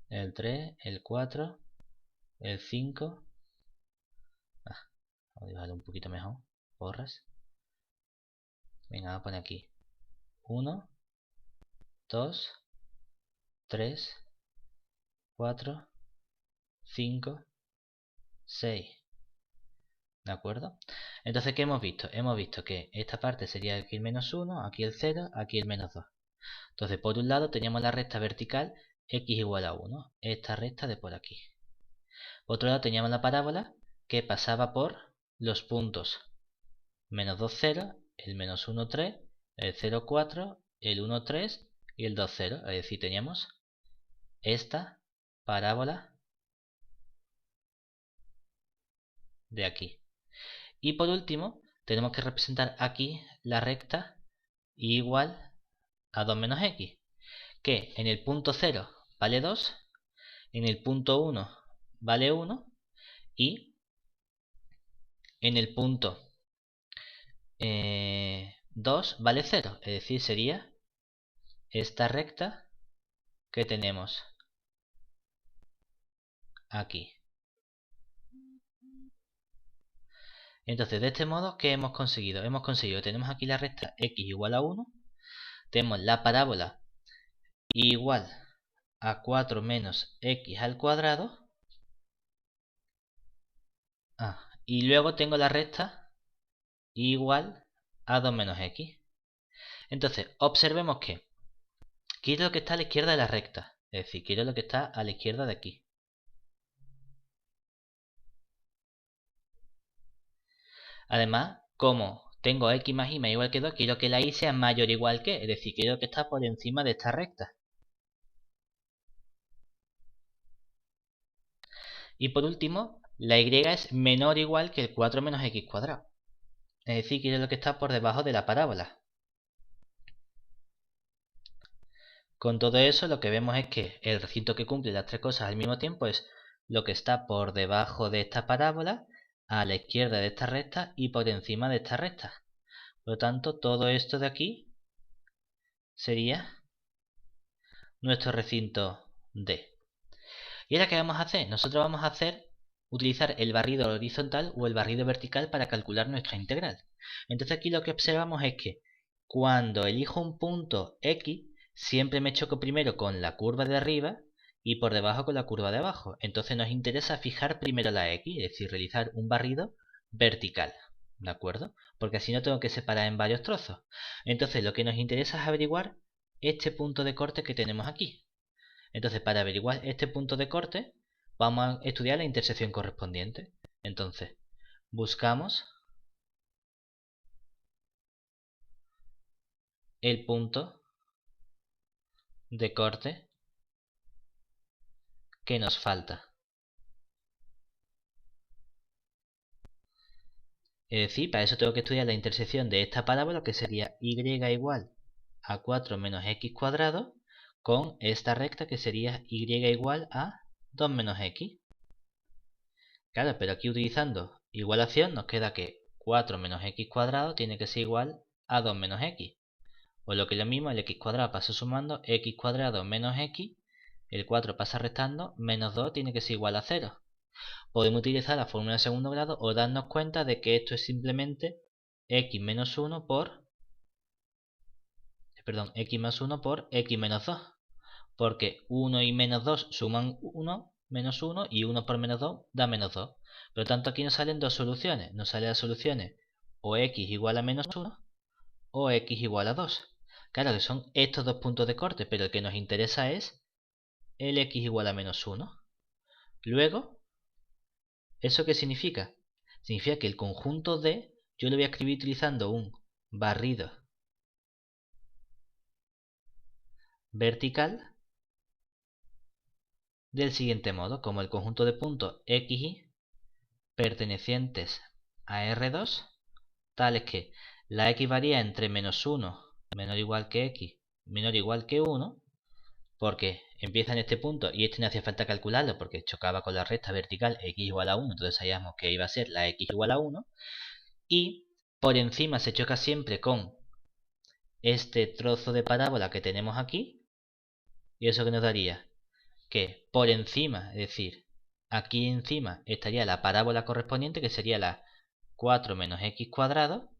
el 3, el 4, el 5. Vamos a dibujarlo un poquito mejor. Borras. Venga, vamos a poner aquí 1, 2, 3, 4, 5, 6. ¿De acuerdo? Entonces, ¿qué hemos visto? Hemos visto que esta parte sería aquí el menos 1, aquí el 0, aquí el menos 2. Entonces, por un lado teníamos la recta vertical x igual a 1, esta recta de por aquí. Por otro lado teníamos la parábola que pasaba por los puntos menos 2, 0, el menos 1, 3, el 0, 4, el 1, 3 y el 2, 0. Es decir, teníamos esta parábola de aquí. Y por último, tenemos que representar aquí la recta igual a 2 menos x, que en el punto 0 vale 2, en el punto 1 vale 1 y en el punto 2 vale 0. Es decir, sería esta recta que tenemos aquí. Entonces, de este modo, ¿qué hemos conseguido? Hemos conseguido que tenemos aquí la recta x igual a 1, tenemos la parábola igual a 4 menos x al cuadrado, y luego tengo la recta igual a 2 menos x. Entonces, observemos que quiero lo que está a la izquierda de la recta, es decir, quiero lo que está a la izquierda de aquí. Además, como tengo x más y más igual que 2, quiero que la y sea mayor o igual que, es decir, quiero que está por encima de esta recta. Y por último, la y es menor o igual que el 4 menos x cuadrado. Es decir, quiero lo que está por debajo de la parábola. Con todo eso, lo que vemos es que el recinto que cumple las tres cosas al mismo tiempo es lo que está por debajo de esta parábola, a la izquierda de esta recta y por encima de esta recta. Por lo tanto, todo esto de aquí sería nuestro recinto D. ¿Y ahora qué vamos a hacer? Nosotros vamos a utilizar el barrido horizontal o el barrido vertical para calcular nuestra integral. Entonces aquí lo que observamos es que cuando elijo un punto X, siempre me choco primero con la curva de arriba y por debajo con la curva de abajo. Entonces nos interesa fijar primero la X, es decir, realizar un barrido vertical. ¿De acuerdo? Porque así no tengo que separar en varios trozos. Entonces lo que nos interesa es averiguar este punto de corte que tenemos aquí. Entonces, para averiguar este punto de corte, vamos a estudiar la intersección correspondiente. Entonces, buscamos el punto de corte que nos falta. Es decir, para eso tengo que estudiar la intersección de esta parábola, que sería y igual a 4 menos x cuadrado, con esta recta que sería y igual a 2 menos x. Claro, pero aquí utilizando igualación nos queda que 4 menos x cuadrado tiene que ser igual a 2 menos x. O lo que es lo mismo, el x cuadrado pasa sumando, x cuadrado menos x, el 4 pasa restando, menos 2 tiene que ser igual a 0. Podemos utilizar la fórmula de segundo grado o darnos cuenta de que esto es simplemente x menos 1 por... Perdón, x más 1 por x menos 2. Porque 1 y menos 2 suman 1, menos 1, y 1 por menos 2 da menos 2. Por lo tanto, aquí nos salen dos soluciones. Nos salen las soluciones o x igual a menos 1 o x igual a 2. Claro que son estos dos puntos de corte, pero el que nos interesa es el x igual a menos 1. Luego, ¿eso qué significa? Significa que el conjunto D yo lo voy a escribir utilizando un barrido vertical del siguiente modo, como el conjunto de puntos x, y pertenecientes a R2, tales que la x varía entre menos 1 menor o igual que x menor o igual que 1, porque empieza en este punto y este no hacía falta calcularlo porque chocaba con la recta vertical x igual a 1, entonces sabíamos que iba a ser la x igual a 1, y por encima se choca siempre con este trozo de parábola que tenemos aquí, y eso que nos daría que por encima, es decir, aquí encima estaría la parábola correspondiente, que sería la 4 menos x cuadrado,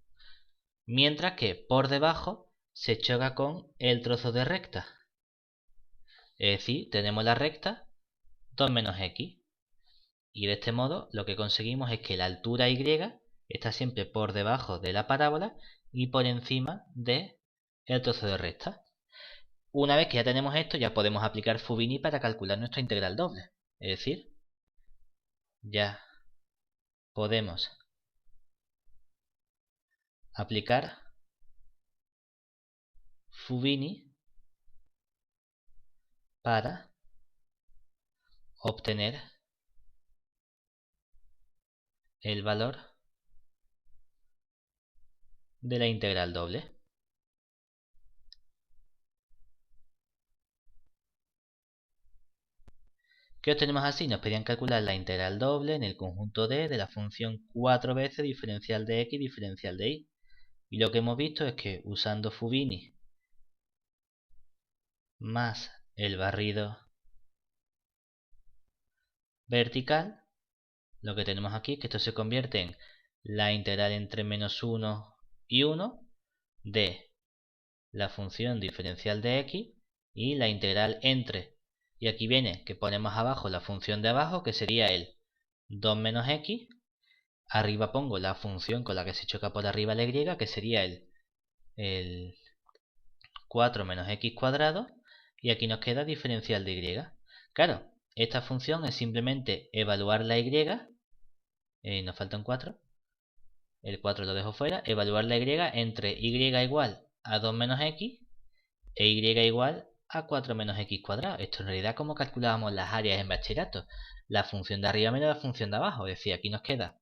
mientras que por debajo se choca con el trozo de recta. Es decir, tenemos la recta 2 menos x. Y de este modo lo que conseguimos es que la altura y está siempre por debajo de la parábola y por encima del trozo de recta. Una vez que ya tenemos esto, ya podemos aplicar Fubini para calcular nuestra integral doble. Es decir, ya podemos aplicar Fubini para obtener el valor de la integral doble. ¿Qué obtenemos así? Nos pedían calcular la integral doble en el conjunto D de la función 4 veces diferencial de x diferencial de y. Y lo que hemos visto es que usando Fubini más el barrido vertical, lo que tenemos aquí es que esto se convierte en la integral entre menos 1 y 1 de la función diferencial de x y la integral entre, y aquí viene que ponemos abajo la función de abajo, que sería el 2 menos x, arriba pongo la función con la que se choca por arriba la y, que sería el 4 menos x cuadrado, y aquí nos queda diferencial de y. Claro, esta función es simplemente evaluar la y, nos faltan 4, el 4 lo dejo fuera, evaluar la y entre y igual a 2 menos x e y igual a 4 menos x cuadrado. Esto en realidad como calculábamos las áreas en bachillerato, la función de arriba menos la función de abajo, es decir, aquí nos queda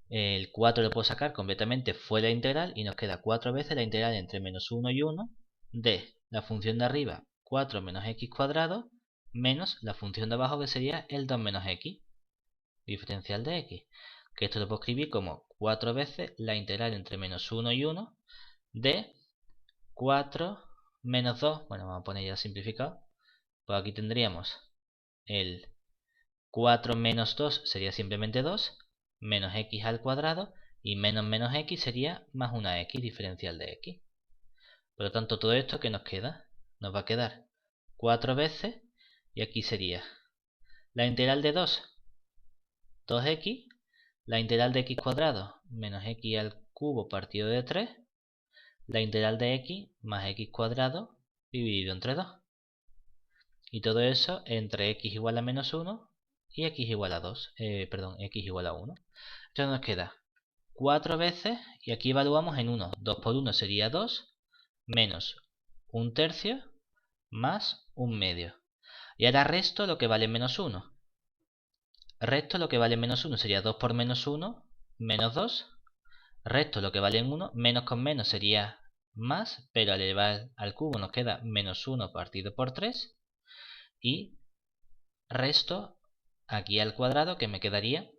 el 4 lo puedo sacar completamente fuera de la integral y nos queda 4 veces la integral entre menos 1 y 1 de la función de arriba 4 menos x cuadrado menos la función de abajo, que sería el 2 menos x diferencial de x, que esto lo puedo escribir como 4 veces la integral entre menos 1 y 1 de 4 menos 2, bueno, vamos a poner ya simplificado, pues aquí tendríamos el 4 menos 2 sería simplemente 2, menos x al cuadrado, y menos menos x sería más una x diferencial de x. Por lo tanto, todo esto que nos queda, nos va a quedar 4 veces, y aquí sería la integral de 2, 2x, la integral de x cuadrado menos x al cubo partido de 3, la integral de x más x cuadrado dividido entre 2. Y todo eso entre x igual a menos 1 y x igual a 2, x igual a 1. Entonces nos queda 4 veces, y aquí evaluamos en 1. 2 por 1 sería 2, menos 1/3 más 1/2. Y ahora resto lo que vale menos 1. Resto lo que vale menos 1 sería 2 por menos 1, menos 2. Resto lo que vale en 1, menos con menos sería más, pero al elevar al cubo nos queda menos 1 partido por 3. Y resto aquí al cuadrado, que me quedaría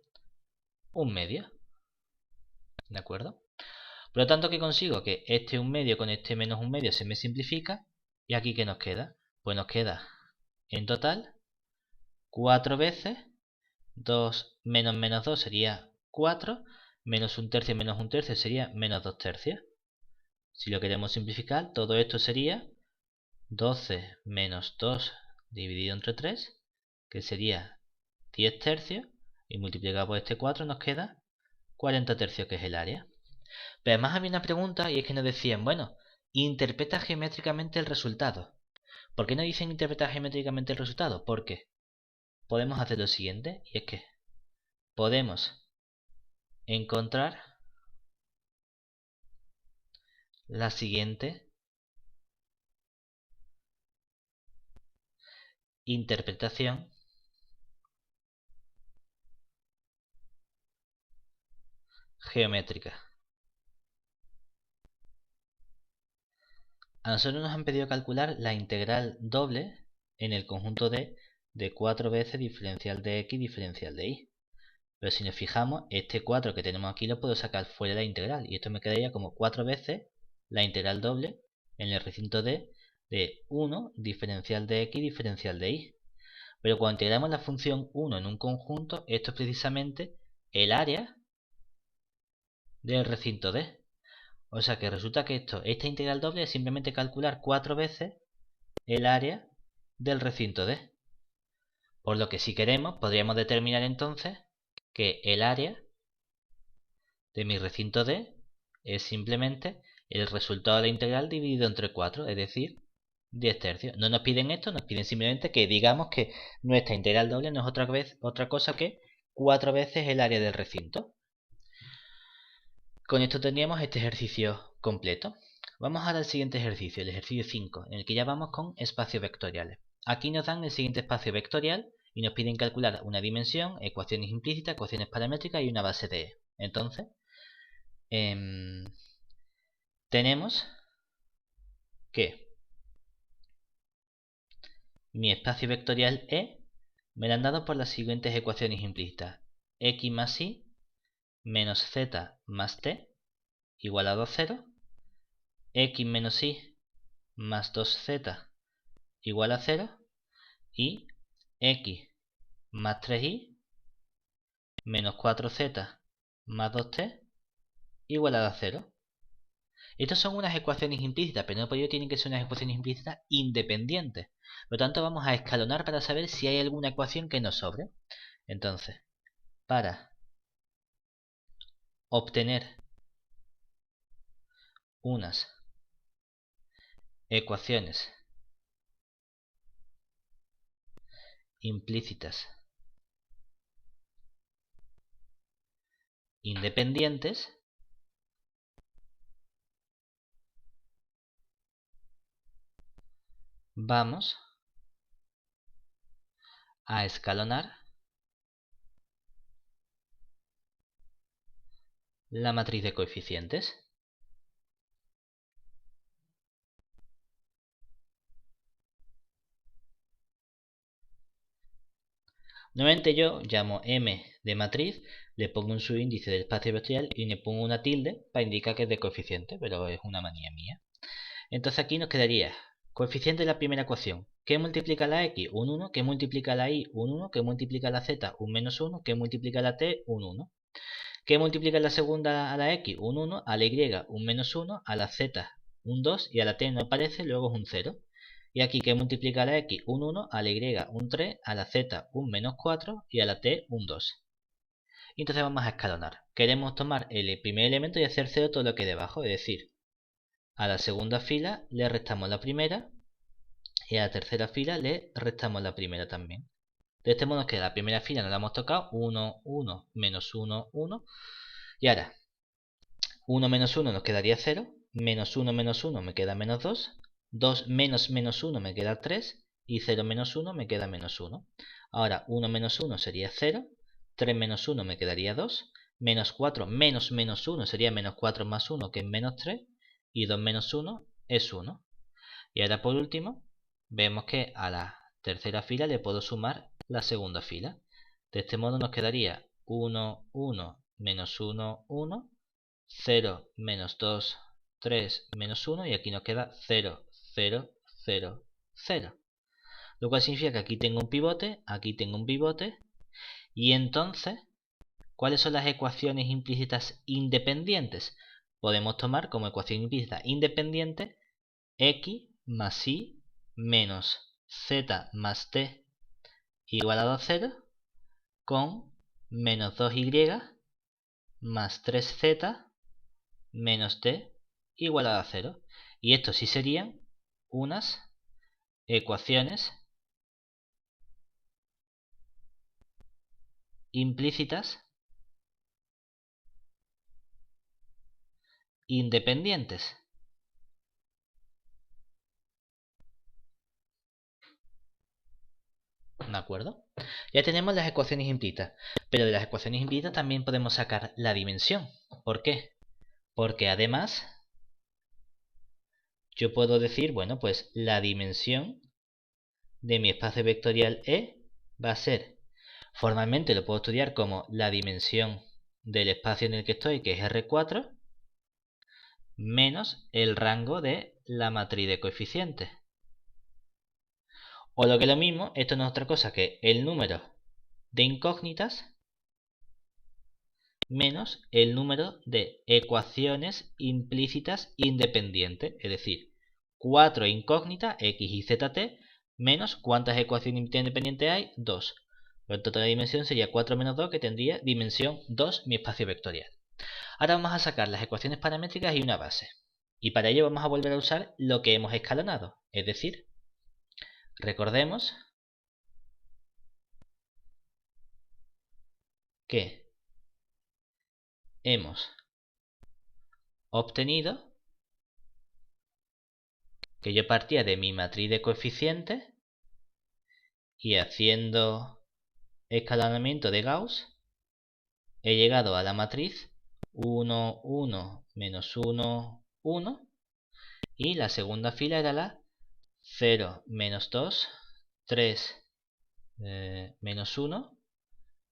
1/2. ¿De acuerdo? Por lo tanto, ¿qué consigo? Que este 1/2 con este menos 1/2 se me simplifica. ¿Y aquí qué nos queda? Pues nos queda en total 4 veces 2 menos menos 2 sería 4. Menos 1/3 menos 1/3 sería menos 2/3. Si lo queremos simplificar, todo esto sería 12 menos 2 dividido entre 3, que sería 10/3, y multiplicado por este 4 nos queda 40/3, que es el área. Pero además había una pregunta, y es que nos decían, bueno, interpreta geométricamente el resultado. ¿Por qué no dicen interpretar geométricamente el resultado? Porque podemos hacer lo siguiente, y es que podemos encontrar la siguiente interpretación geométrica. A nosotros nos han pedido calcular la integral doble en el conjunto de 4 veces diferencial de x diferencial de y. Pero si nos fijamos, este 4 que tenemos aquí lo puedo sacar fuera de la integral. Y esto me quedaría como 4 veces la integral doble en el recinto de 1 diferencial de x diferencial de y. Pero cuando integramos la función 1 en un conjunto, esto es precisamente el área del recinto D. O sea que resulta que esta integral doble es simplemente calcular 4 veces el área del recinto D. Por lo que si queremos, podríamos determinar entonces que el área de mi recinto D es simplemente el resultado de la integral dividido entre 4, es decir, 10/3. No nos piden esto, nos piden simplemente que digamos que nuestra integral doble no es otra cosa que 4 veces el área del recinto. Con esto tendríamos este ejercicio completo. Vamos ahora al siguiente ejercicio, el ejercicio 5, en el que ya vamos con espacios vectoriales. Aquí nos dan el siguiente espacio vectorial y nos piden calcular una dimensión, ecuaciones implícitas, ecuaciones paramétricas y una base de E. Entonces, tenemos que mi espacio vectorial E me lo han dado por las siguientes ecuaciones implícitas. X más Y menos Z más T igual a 0. X menos Y más 2Z igual a 0. Y X más 3Y menos 4Z más 2T igual a 0. Estas son unas ecuaciones implícitas, pero no por ello tienen que ser unas ecuaciones implícitas independientes. Por lo tanto, vamos a escalonar para saber si hay alguna ecuación que nos sobre. Entonces, para obtener unas ecuaciones implícitas independientes, vamos a escalonar la matriz de coeficientes. Nuevamente yo llamo M de matriz, le pongo un subíndice del espacio vectorial y le pongo una tilde para indicar que es de coeficiente, pero es una manía mía. Entonces aquí nos quedaría coeficiente de la primera ecuación. ¿Qué multiplica la X? Un 1. ¿Qué multiplica la Y? Un 1. ¿Qué multiplica la Z? Un menos 1. ¿Qué multiplica la T? Un 1. ¿Qué multiplica la segunda a la X? Un 1. A la Y un menos 1. A la Z un 2. Y a la T no aparece, luego es un 0. Y aquí, ¿qué multiplica a la X? Un 1. A la Y un 3. A la Z un menos 4. Y a la T un 2. Y entonces vamos a escalonar. Queremos tomar el primer elemento y hacer 0 todo lo que hay debajo. Es decir, a la segunda fila le restamos la primera y a la tercera fila le restamos la primera también. De este modo que la primera fila no la hemos tocado, 1, 1, menos 1, 1. Y ahora, 1 menos 1 nos quedaría 0, menos 1 menos 1 me queda menos 2, 2 menos menos 1 me queda 3 y 0 menos 1 me queda menos 1. Ahora, 1 menos 1 sería 0, 3 menos 1 me quedaría 2, menos 4 menos menos 1 sería menos 4 más 1 que es menos 3 y 2 menos 1 es 1. Y ahora por último, vemos que a la tercera fila le puedo sumar la segunda fila. De este modo nos quedaría 1, 1, menos 1, 1, 0, menos 2, 3, menos 1 y aquí nos queda 0, 0, 0, 0. Lo cual significa que aquí tengo un pivote y entonces ¿Cuáles son las ecuaciones implícitas independientes? Podemos tomar como ecuación implícita independiente x más y menos z más t igualado a 0 con menos 2y más 3z menos t igualado a 0. Y esto sí serían unas ecuaciones implícitas independientes. ¿De acuerdo? Ya tenemos las ecuaciones implícitas, pero de las ecuaciones implícitas también podemos sacar la dimensión. ¿Por qué? Porque además yo puedo decir, bueno, pues la dimensión de mi espacio vectorial E va a ser, formalmente lo puedo estudiar como la dimensión del espacio en el que estoy, que es R4, menos el rango de la matriz de coeficientes. O lo que es lo mismo, esto no es otra cosa que el número de incógnitas menos el número de ecuaciones implícitas independientes, es decir, 4 incógnitas x y zt menos ¿cuántas ecuaciones independientes hay? 2. Por lo tanto, la dimensión sería 4 menos 2, que tendría dimensión 2 mi espacio vectorial. Ahora vamos a sacar las ecuaciones paramétricas y una base. Y para ello vamos a volver a usar lo que hemos escalonado, es decir, recordemos que hemos obtenido que yo partía de mi matriz de coeficientes y haciendo escalonamiento de Gauss he llegado a la matriz 1, 1, menos 1, 1 y la segunda fila era la 0, menos 2, 3, menos 1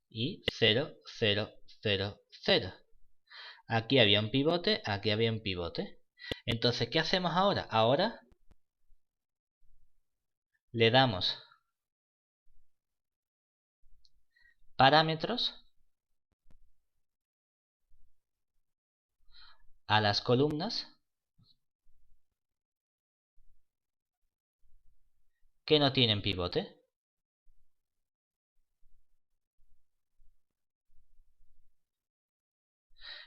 y 0, 0, 0, 0. Aquí había un pivote, aquí había un pivote. Entonces, ¿qué hacemos ahora? Ahora le damos parámetros a las columnas que no tienen pivote.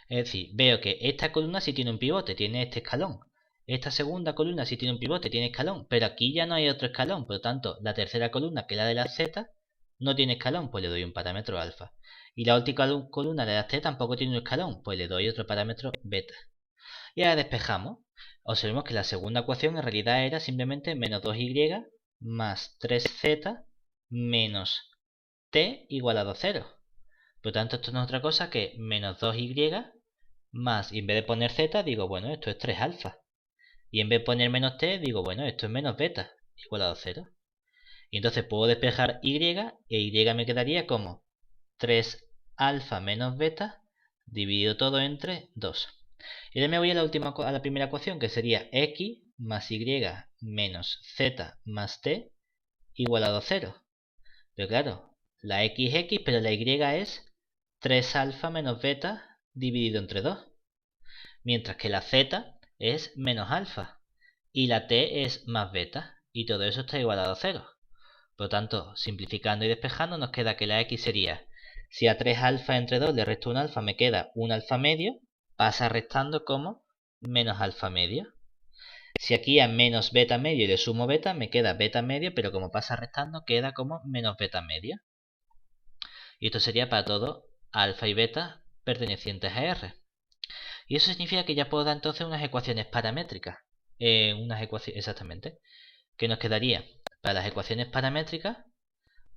Es decir, veo que esta columna sí tiene un pivote, tiene este escalón. Esta segunda columna sí tiene un pivote, tiene escalón, pero aquí ya no hay otro escalón. Por lo tanto, la tercera columna, que es la de la z, no tiene escalón, pues le doy un parámetro alfa. Y la última columna de la t tampoco tiene un escalón, pues le doy otro parámetro beta. Y ahora despejamos. Observemos que la segunda ecuación en realidad era simplemente menos 2y más 3z menos t igualado a 0. Por lo tanto, esto no es otra cosa que menos 2y más, y en vez de poner z, digo, bueno, esto es 3 alfa. Y en vez de poner menos t, digo, bueno, esto es menos beta, igualado a 0. Y entonces puedo despejar y, e y me quedaría como 3 alfa menos beta, dividido todo entre 2. Y ahora me voy a la primera ecuación, que sería x más y menos z más t igualado a 0. Pero claro, la x es x, pero la y es 3 alfa menos beta dividido entre 2. Mientras que la z es menos alfa y la t es más beta. Y todo eso está igualado a 0. Por lo tanto, simplificando y despejando, nos queda que la x sería, si a 3 alfa entre 2 le resto un alfa, me queda un alfa medio, pasa restando como menos alfa medio. Si aquí a menos beta medio le sumo beta, me queda beta medio, pero como pasa restando, queda como menos beta medio. Y esto sería para todo alfa y beta pertenecientes a R. Y eso significa que ya puedo dar entonces unas ecuaciones paramétricas. Exactamente. ¿Qué nos quedaría? Para las ecuaciones paramétricas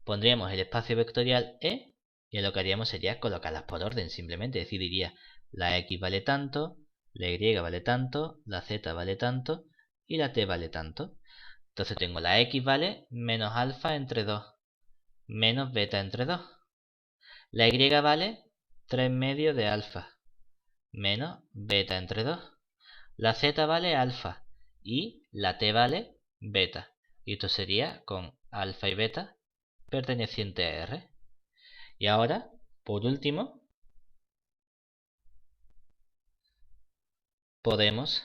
pondríamos el espacio vectorial E y lo que haríamos sería colocarlas por orden simplemente. Es decir, diría la X vale tanto, la Y vale tanto, la Z vale tanto y la T vale tanto. Entonces tengo la X vale menos alfa entre 2 menos beta entre 2. La Y vale 3 medios de alfa menos beta entre 2. La Z vale alfa y la T vale beta. Y esto sería con alfa y beta perteneciente a R. Y ahora, por último, podemos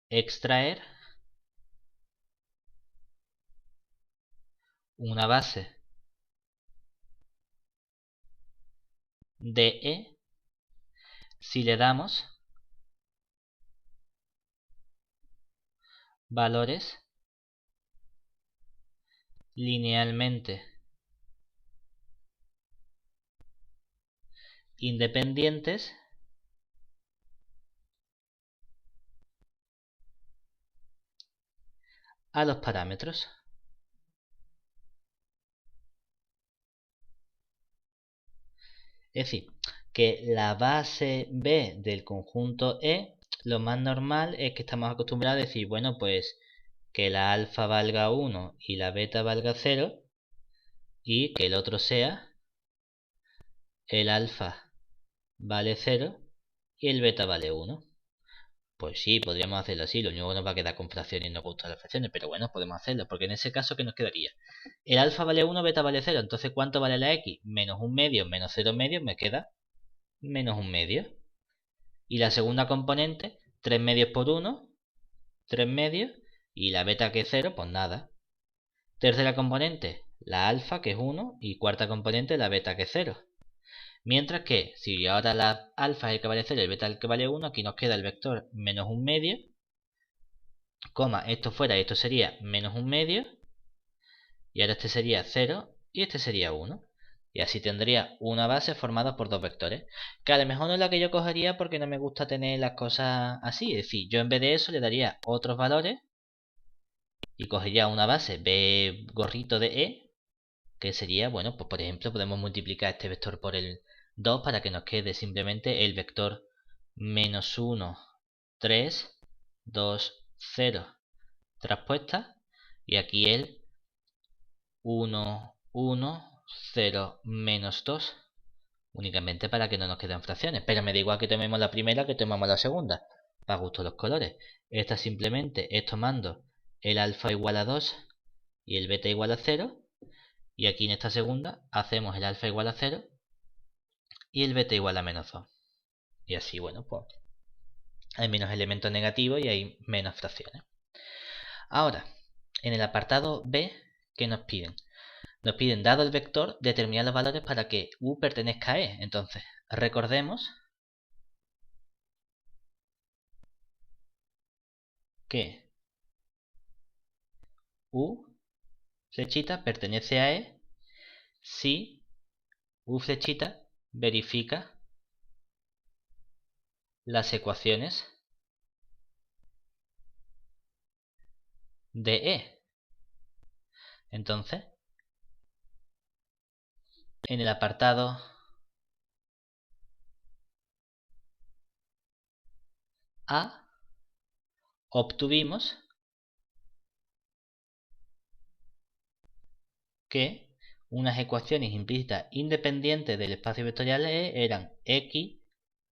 extraer una base de E si le damos valores linealmente independientes a los parámetros. Es decir, que la base B del conjunto E, lo más normal es que estamos acostumbrados a decir, bueno, pues que la alfa valga 1 y la beta valga 0 y que el otro sea el alfa vale 0 y el beta vale 1. Pues sí, podríamos hacerlo así, lo único que nos va a quedar con fracciones y no gustan las fracciones, pero bueno, podemos hacerlo, porque en ese caso, ¿qué nos quedaría? El alfa vale 1, beta vale 0, entonces ¿cuánto vale la x? Menos 1 medio, menos 0 medio, me queda menos 1 medio. Y la segunda componente, 3 medios por 1, 3 medios, y la beta que es 0, pues nada. Tercera componente, la alfa que es 1, y cuarta componente, la beta que es 0. Mientras que, si ahora la alfa es el que vale 0 y el beta es el que vale 1, aquí nos queda el vector menos 1 medio, coma, esto fuera y esto sería menos 1 medio, y ahora este sería 0 y este sería 1. Y así tendría una base formada por dos vectores, que a lo mejor no es la que yo cogería porque no me gusta tener las cosas así. Es decir, yo en vez de eso le daría otros valores y cogería una base B gorrito de E, que sería, bueno, pues por ejemplo podemos multiplicar este vector por el 2 para que nos quede simplemente el vector menos 1, 3, 2, 0 traspuesta, y aquí el 1, 1, 0, menos 2, únicamente para que no nos queden fracciones, pero me da igual que tomemos la primera que tomamos la segunda, para gusto los colores. Esta simplemente es tomando el alfa igual a 2 y el beta igual a 0, y aquí en esta segunda hacemos el alfa igual a 0 y el beta igual a menos 2. Y así, bueno, pues hay menos elementos negativos y hay menos fracciones. Ahora, en el apartado B, ¿qué nos piden? Nos piden, dado el vector, determinar los valores para que U pertenezca a E. Entonces, recordemos que U flechita pertenece a E si U flechita verifica las ecuaciones de E. Entonces, en el apartado A obtuvimos que unas ecuaciones implícitas independientes del espacio vectorial E eran x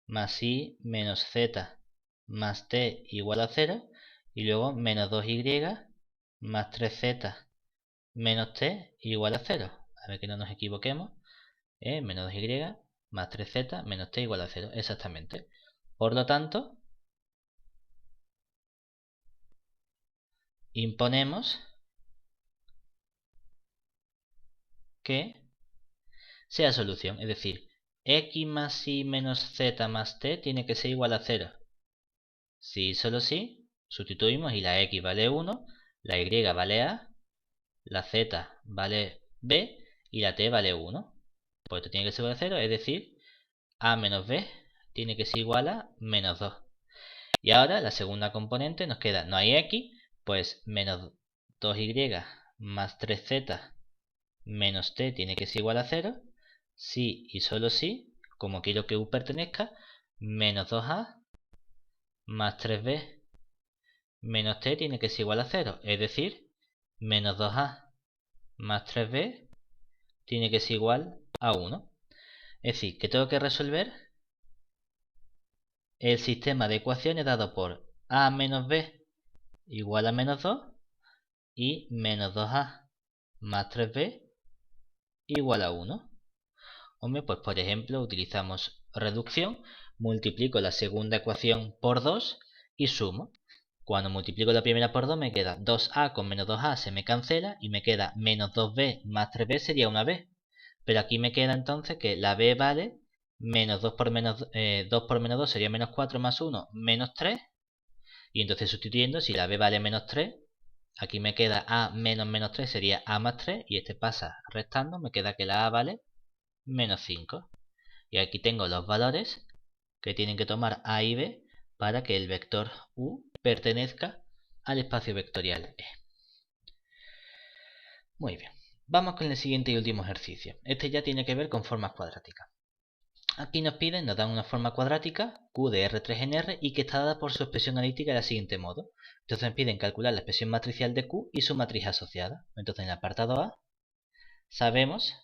más y menos z más t igual a 0 y luego menos 2y más 3z menos t igual a 0. A ver que no nos equivoquemos. Menos 2y más 3z menos t igual a 0. Exactamente. Por lo tanto, imponemos que sea solución. Es decir, x más y menos z más t tiene que ser igual a 0. Si solo sí, sustituimos y la x vale 1, la y vale a, la z vale b y la t vale 1. Pues esto tiene que ser igual a 0, es decir, a menos b tiene que ser igual a menos 2. Y ahora la segunda componente nos queda, no hay x, pues menos 2y más 3z menos t tiene que ser igual a 0. Si y solo si, como quiero que u pertenezca, menos 2a más 3b menos t tiene que ser igual a 0. Es decir, menos 2a más 3b tiene que ser igual a 1. Es decir, que tengo que resolver el sistema de ecuaciones dado por a menos b igual a menos 2 y menos 2a más 3b igual a 1. Hombre, pues por ejemplo utilizamos reducción, multiplico la segunda ecuación por 2 y sumo. Cuando multiplico la primera por 2 me queda 2a con menos 2a se me cancela y me queda menos 2b más 3b sería una b. Pero aquí me queda entonces que la b vale menos 2 por menos 2 sería menos 4 más 1 menos 3. Y entonces sustituyendo, si la b vale menos 3, aquí me queda a menos menos 3 sería a más 3 y este pasa restando, me queda que la a vale menos 5. Y aquí tengo los valores que tienen que tomar a y b para que el vector u pertenezca al espacio vectorial E. Muy bien, vamos con el siguiente y último ejercicio. Este ya tiene que ver con formas cuadráticas. Aquí nos dan una forma cuadrática, Q de R3 en R, y que está dada por su expresión analítica del siguiente modo. Entonces me piden calcular la expresión matricial de Q y su matriz asociada. Entonces en el apartado A sabemos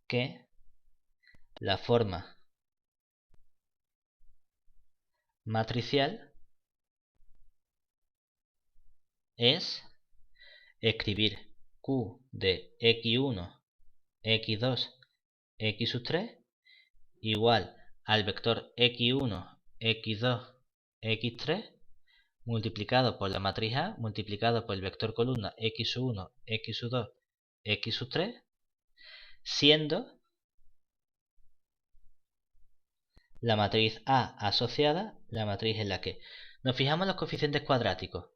que la forma matricial es escribir Q de x1, x2, x sub 3 igual al vector x1, x2, x3 multiplicado por la matriz A multiplicado por el vector columna x1, x2, x3, siendo la matriz A asociada la matriz en la que nos fijamos en los coeficientes cuadráticos,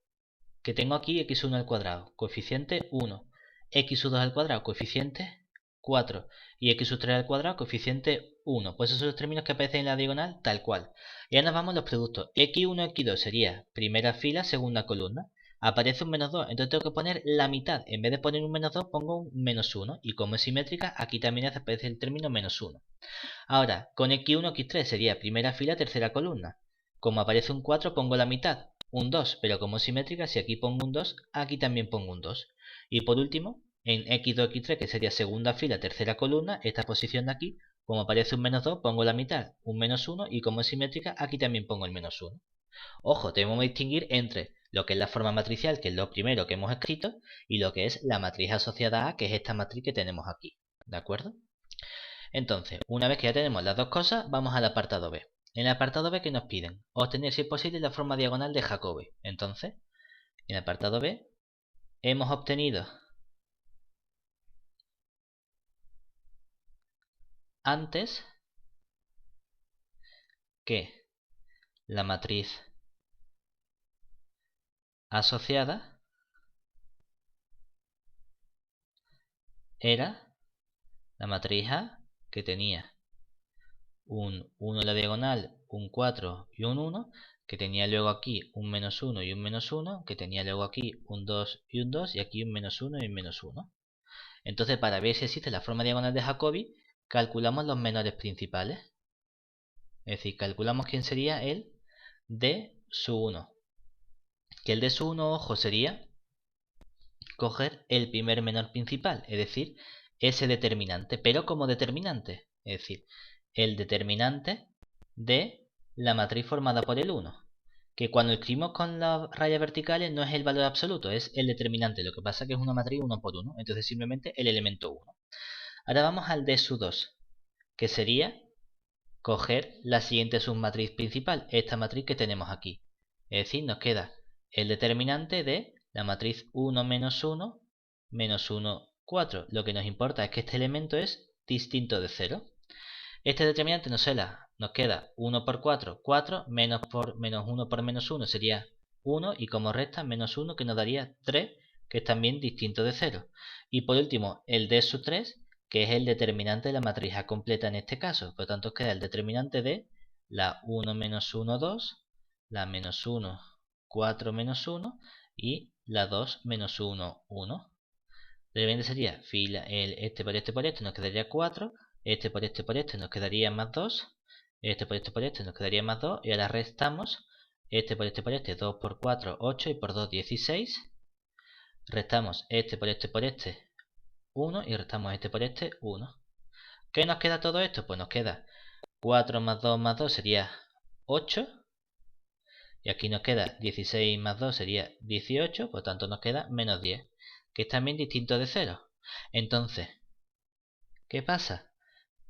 que tengo aquí x1 al cuadrado, coeficiente 1, x2 al cuadrado, coeficiente 4 y x3 al cuadrado, coeficiente 1. Pues esos son los términos que aparecen en la diagonal tal cual. Y ahora nos vamos a los productos. x1, x2 sería primera fila, segunda columna. Aparece un menos 2, entonces tengo que poner la mitad. En vez de poner un menos 2, pongo un menos 1. Y como es simétrica, aquí también aparece el término menos 1. Ahora, con x1, x3 sería primera fila, tercera columna. Como aparece un 4, pongo la mitad, un 2, pero como es simétrica, si aquí pongo un 2, aquí también pongo un 2. Y por último, en x2, x3, que sería segunda fila, tercera columna, esta posición de aquí, como aparece un menos 2, pongo la mitad, un menos 1, y como es simétrica, aquí también pongo el menos 1. Ojo, debemos distinguir entre lo que es la forma matricial, que es lo primero que hemos escrito, y lo que es la matriz asociada a, que es esta matriz que tenemos aquí. ¿De acuerdo? Entonces, una vez que ya tenemos las dos cosas, vamos al apartado B. En el apartado B, ¿qué nos piden? Obtener, si es posible, la forma diagonal de Jacobi. Entonces, en el apartado B, hemos obtenido antes que la matriz asociada era la matriz A, que tenía un 1 en la diagonal, un 4 y un 1, que tenía luego aquí un menos 1 y un menos 1, que tenía luego aquí un 2 y un 2, y aquí un menos 1 y un menos 1. Entonces, para ver si existe la forma diagonal de Jacobi, calculamos los menores principales. Es decir, calculamos quién sería el D sub 1. Que el D sub 1, ojo, sería coger el primer menor principal, es decir, ese determinante, pero como determinante. Es decir, el determinante de la matriz formada por el 1. Que cuando escribimos con las rayas verticales no es el valor absoluto, es el determinante. Lo que pasa es que es una matriz 1 por 1, entonces simplemente el elemento 1. Ahora vamos al D sub 2, que sería coger la siguiente submatriz principal, esta matriz que tenemos aquí. Es decir, nos queda el determinante de la matriz 1 menos 1 menos 1, 4. Lo que nos importa es que este elemento es distinto de 0. Este determinante nos queda 1 por 4, 4, menos 1 por menos 1 sería 1, y como resta menos 1 que nos daría 3, que es también distinto de 0. Y por último, el D sub 3, que es el determinante de la matriz A completa en este caso. Por lo tanto, queda el determinante de la 1 menos 1, 2, la menos 1, 4 menos 1 y la 2 menos 1, 1. De repente sería este por este nos quedaría 4, este por este nos quedaría más 2, este por este nos quedaría más 2, y ahora restamos este por este, 2 por 4, 8, y por 2, 16. Restamos este por este, 1, y restamos este por este, 1. ¿Qué nos queda todo esto? Pues nos queda 4 más 2 sería 8. Y aquí nos queda 16 más 2 sería 18, por lo tanto nos queda menos 10, que es también distinto de 0. Entonces, ¿qué pasa?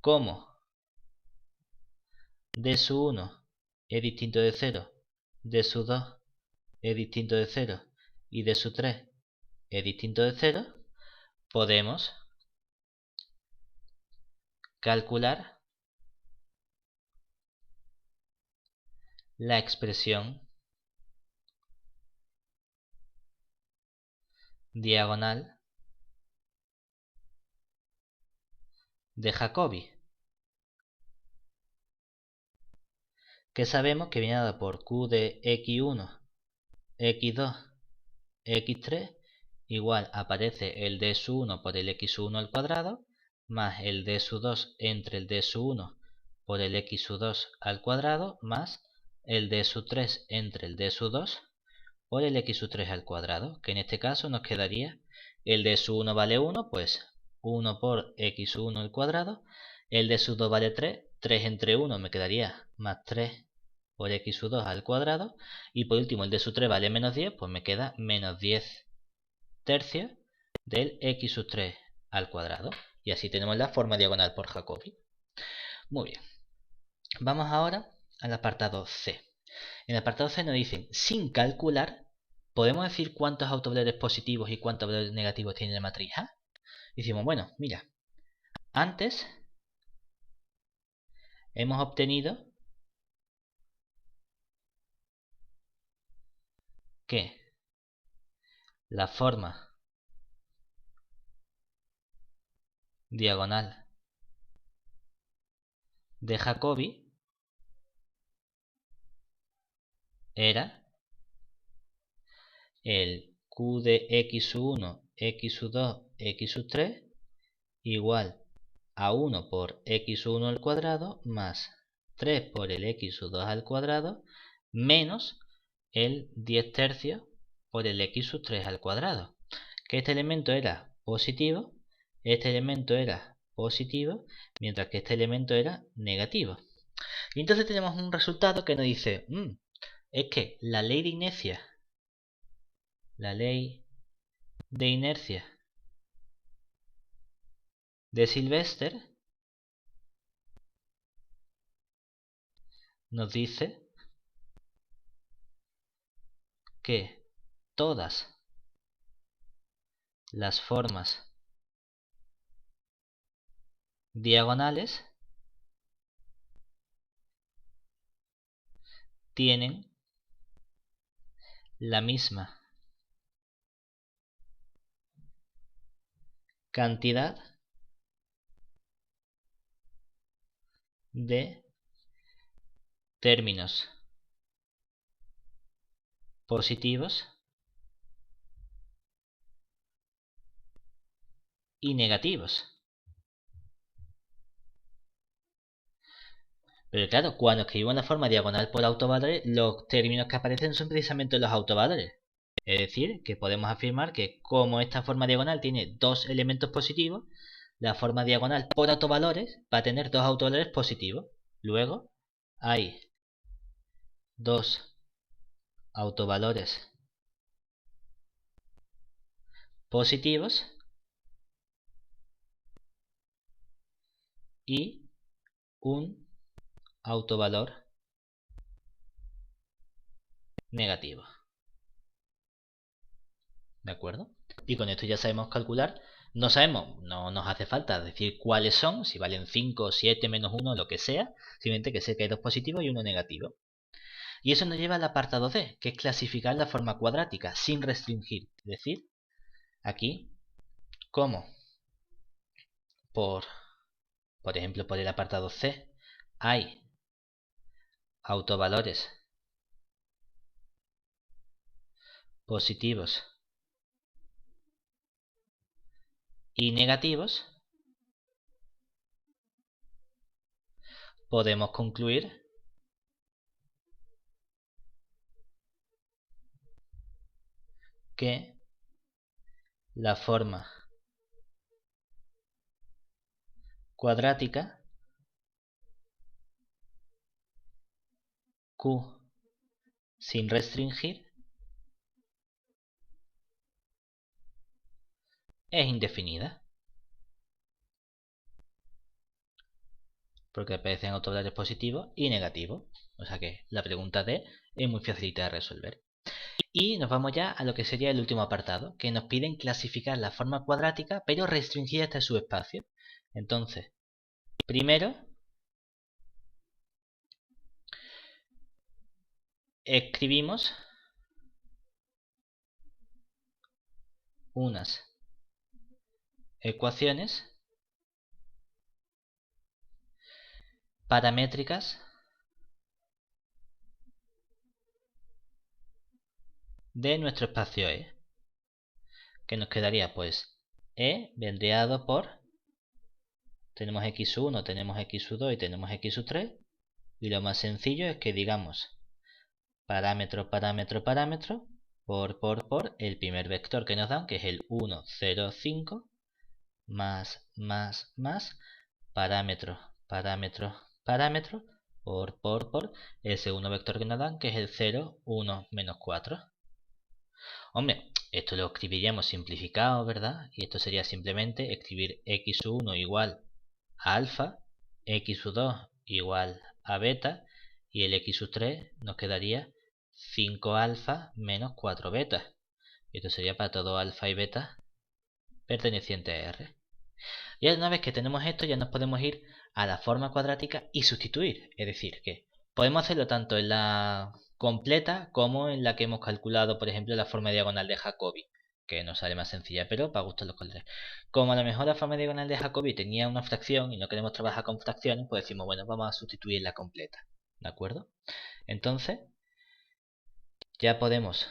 Como d sub 1 es distinto de 0, d sub 2 es distinto de 0 y d sub 3 es distinto de 0, podemos calcular la expresión diagonal de Jacobi, que sabemos que viene dada por q de x1, x2, x3, igual aparece el d sub 1 por el x sub 1 al cuadrado, más el d sub 2 entre el d sub 1 por el x sub 2 al cuadrado, más el d sub 3 entre el d sub 2 por el x sub 3 al cuadrado, que en este caso nos quedaría el d sub 1 vale 1, pues 1 por x sub 1 al cuadrado, el d sub 2 vale 3, 3 entre 1 me quedaría más 3 por x sub 2 al cuadrado, y por último el d sub 3 vale menos 10, pues me queda menos 10 tercios del x sub 3 al cuadrado. Y así tenemos la forma diagonal por Jacobi. Muy bien. Vamos ahora al apartado C. En el apartado C nos dicen, sin calcular, ¿podemos decir cuántos autovalores positivos y cuántos valores negativos tiene la matriz A? Decimos, bueno, mira, antes hemos obtenido que la forma diagonal de Jacobi era el q de x sub 1, x sub 2, x sub 3 igual a 1 por x sub 1 al cuadrado más 3 por el x sub 2 al cuadrado menos el 10 tercios por el x sub 3 al cuadrado. Que este elemento era positivo, este elemento era positivo, mientras que este elemento era negativo. Y entonces tenemos un resultado que nos dice, es que la ley de inercia de Sylvester nos dice que todas las formas diagonales tienen la misma cantidad de términos positivos y negativos. Pero claro, cuando escribimos la forma diagonal por autovalores, los términos que aparecen son precisamente los autovalores. Es decir, que podemos afirmar que como esta forma diagonal tiene dos elementos positivos, la forma diagonal por autovalores va a tener dos autovalores positivos. Luego hay dos autovalores positivos y un autovalor negativo. ¿De acuerdo? Y con esto ya sabemos calcular. No sabemos, no nos hace falta decir cuáles son, si valen 5, 7, menos 1, lo que sea. Simplemente que sé que hay dos positivos y uno negativo. Y eso nos lleva al apartado D, que es clasificar la forma cuadrática sin restringir. Es decir, aquí, como por ejemplo, por el apartado C, hay autovalores positivos y negativos, podemos concluir que la forma cuadrática Q sin restringir es indefinida. porque aparecen autovalores positivos y negativos. O sea que la pregunta D es muy facilita de resolver. Y nos vamos ya a lo que sería el último apartado, que nos piden clasificar la forma cuadrática, pero restringida hasta su espacio. Entonces, primero escribimos unas ecuaciones paramétricas de nuestro espacio E, que nos quedaría pues E vendría dado por, tenemos x1, tenemos x2 y tenemos x3, y lo más sencillo es que digamos parámetro, parámetro, parámetro, por el primer vector que nos dan, que es el 1, 0, 5, más, parámetro, parámetro, parámetro, por el segundo vector que nos dan, que es el 0, 1, menos 4. Hombre, esto lo escribiríamos simplificado, ¿verdad? Y esto sería simplemente escribir x1 igual a alfa, x2 igual a beta, y el x3 nos quedaría 5 alfa menos 4 beta. Y esto sería para todo alfa y beta perteneciente a R. Y una vez que tenemos esto, ya nos podemos ir a la forma cuadrática y sustituir. Es decir, que podemos hacerlo tanto en la completa como en la que hemos calculado, por ejemplo, la forma diagonal de Jacobi, que nos sale más sencilla, pero para gustos los colores. Como a lo mejor la forma diagonal de Jacobi tenía una fracción y no queremos trabajar con fracciones, pues decimos, bueno, vamos a sustituir la completa. ¿De acuerdo? Entonces, ya podemos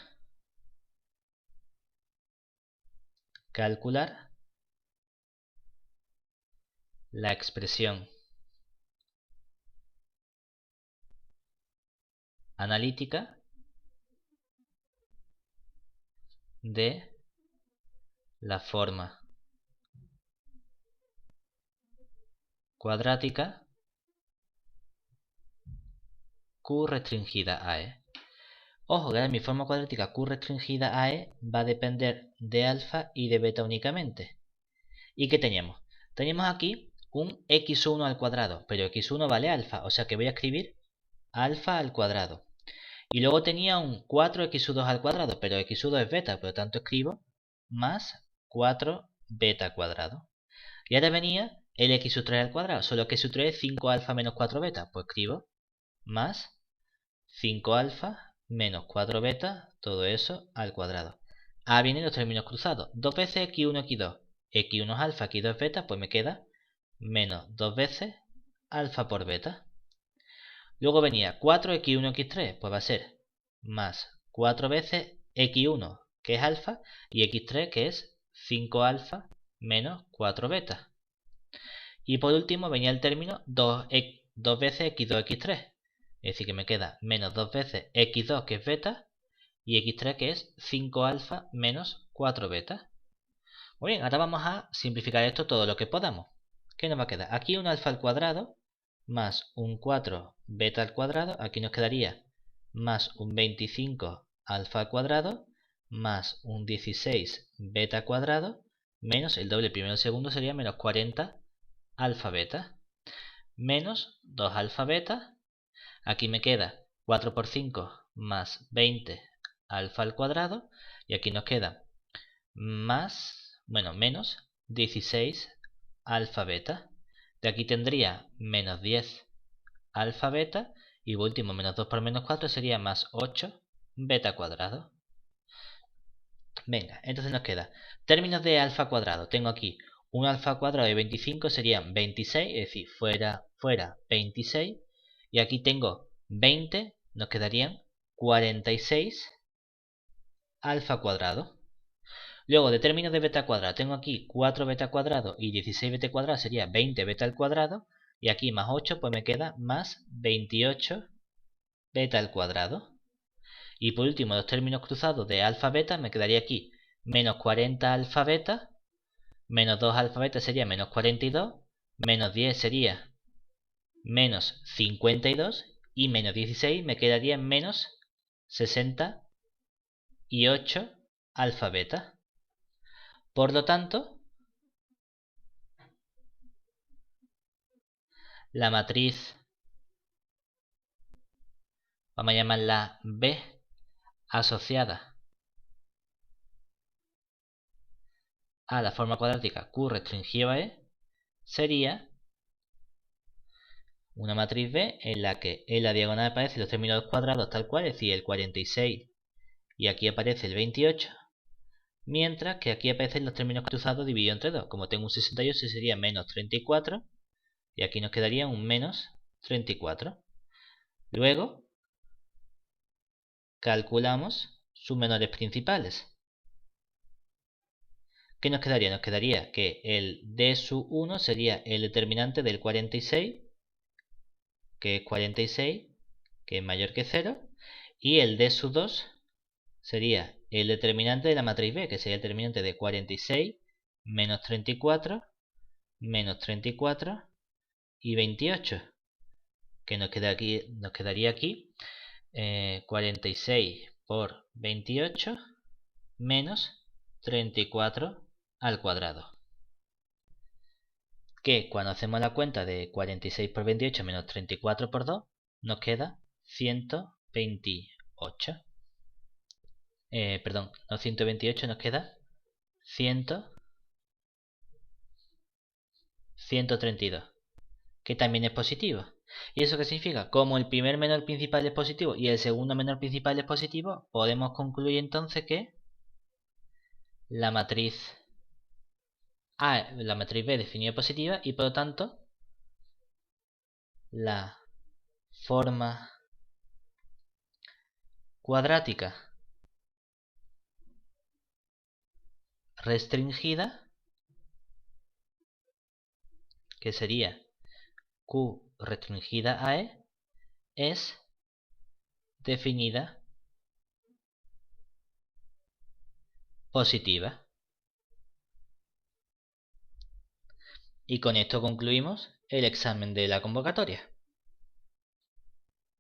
calcular la expresión analítica de la forma cuadrática Q restringida a E. Ojo, que mi forma cuadrática Q restringida a E va a depender de alfa y de beta únicamente. ¿Y qué teníamos? Teníamos aquí un x1 al cuadrado, pero x1 vale alfa, o sea que voy a escribir alfa al cuadrado. Y luego tenía un 4x2 al cuadrado, pero x2 es beta, por lo tanto escribo más 4 beta cuadrado. Y ahora venía el x3 al cuadrado, solo que x3 es 5 alfa menos 4 beta, pues escribo más 5 alfa menos 4 beta, todo eso al cuadrado. Ahora vienen los términos cruzados, 2 veces x1, x2, x1 es alfa, x2 es beta, pues me queda menos 2 veces alfa por beta. Luego venía 4x1, x3, pues va a ser más 4 veces x1, que es alfa, y x3, que es 5 alfa menos 4 beta. Y por último venía el término 2 veces x2, x3. Es decir, que me queda menos 2 veces x2, que es beta, y x3, que es 5 alfa menos 4 beta. Muy bien, ahora vamos a simplificar esto todo lo que podamos. ¿Qué nos va a quedar? Aquí un alfa al cuadrado más un 4 beta al cuadrado. Aquí nos quedaría más un 25 alfa al cuadrado más un 16 beta al cuadrado menos el doble primero y segundo sería menos 40 alfa beta menos 2 alfa beta. Aquí me queda 4 por 5 más 20 alfa al cuadrado. Y aquí nos queda menos 16 alfa beta. De aquí tendría menos 10 alfa beta. Y por último, menos 2 por menos 4 sería más 8 beta cuadrado. Venga, entonces nos queda términos de alfa cuadrado. Tengo aquí un alfa cuadrado de 25 serían 26, es decir, fuera 26. Y aquí tengo 20, nos quedarían 46 alfa cuadrado. Luego, de términos de beta cuadrado, tengo aquí 4 beta cuadrado y 16 beta cuadrado sería 20 beta al cuadrado. Y aquí más 8, pues me queda más 28 beta al cuadrado. Y por último, los términos cruzados de alfa beta, me quedaría aquí menos 40 alfa beta, menos 2 alfa beta sería menos 42, menos 10 sería menos 52 y menos 16 me quedaría menos 68 alfa beta. Por lo tanto, la matriz, vamos a llamarla B, asociada a la forma cuadrática Q restringido a E, sería una matriz B en la que en la diagonal aparecen los términos cuadrados tal cual, es decir, el 46 y aquí aparece el 28, mientras que aquí aparecen los términos cruzados divididos entre 2. Como tengo un 68 sería menos 34 y aquí nos quedaría un menos 34. Luego calculamos sus menores principales. ¿Qué nos quedaría? Nos quedaría que el D sub 1 sería el determinante del 46, que es 46, que es mayor que 0, y el D sub 2 sería el determinante de la matriz B, que sería el determinante de 46 menos 34 menos 34 y 28, que nos quedaría aquí 46 por 28 menos 34 al cuadrado, que cuando hacemos la cuenta de 46 por 28 menos 34 por 2 nos queda 128. Perdón, no 128, nos queda 132, que también es positivo. ¿Y eso qué significa? Como el primer menor principal es positivo y el segundo menor principal es positivo, podemos concluir entonces que la matriz A, la matriz B definida positiva, y por lo tanto la forma cuadrática restringida, que sería Q restringida a E, es definida positiva. Y con esto concluimos el examen de la convocatoria.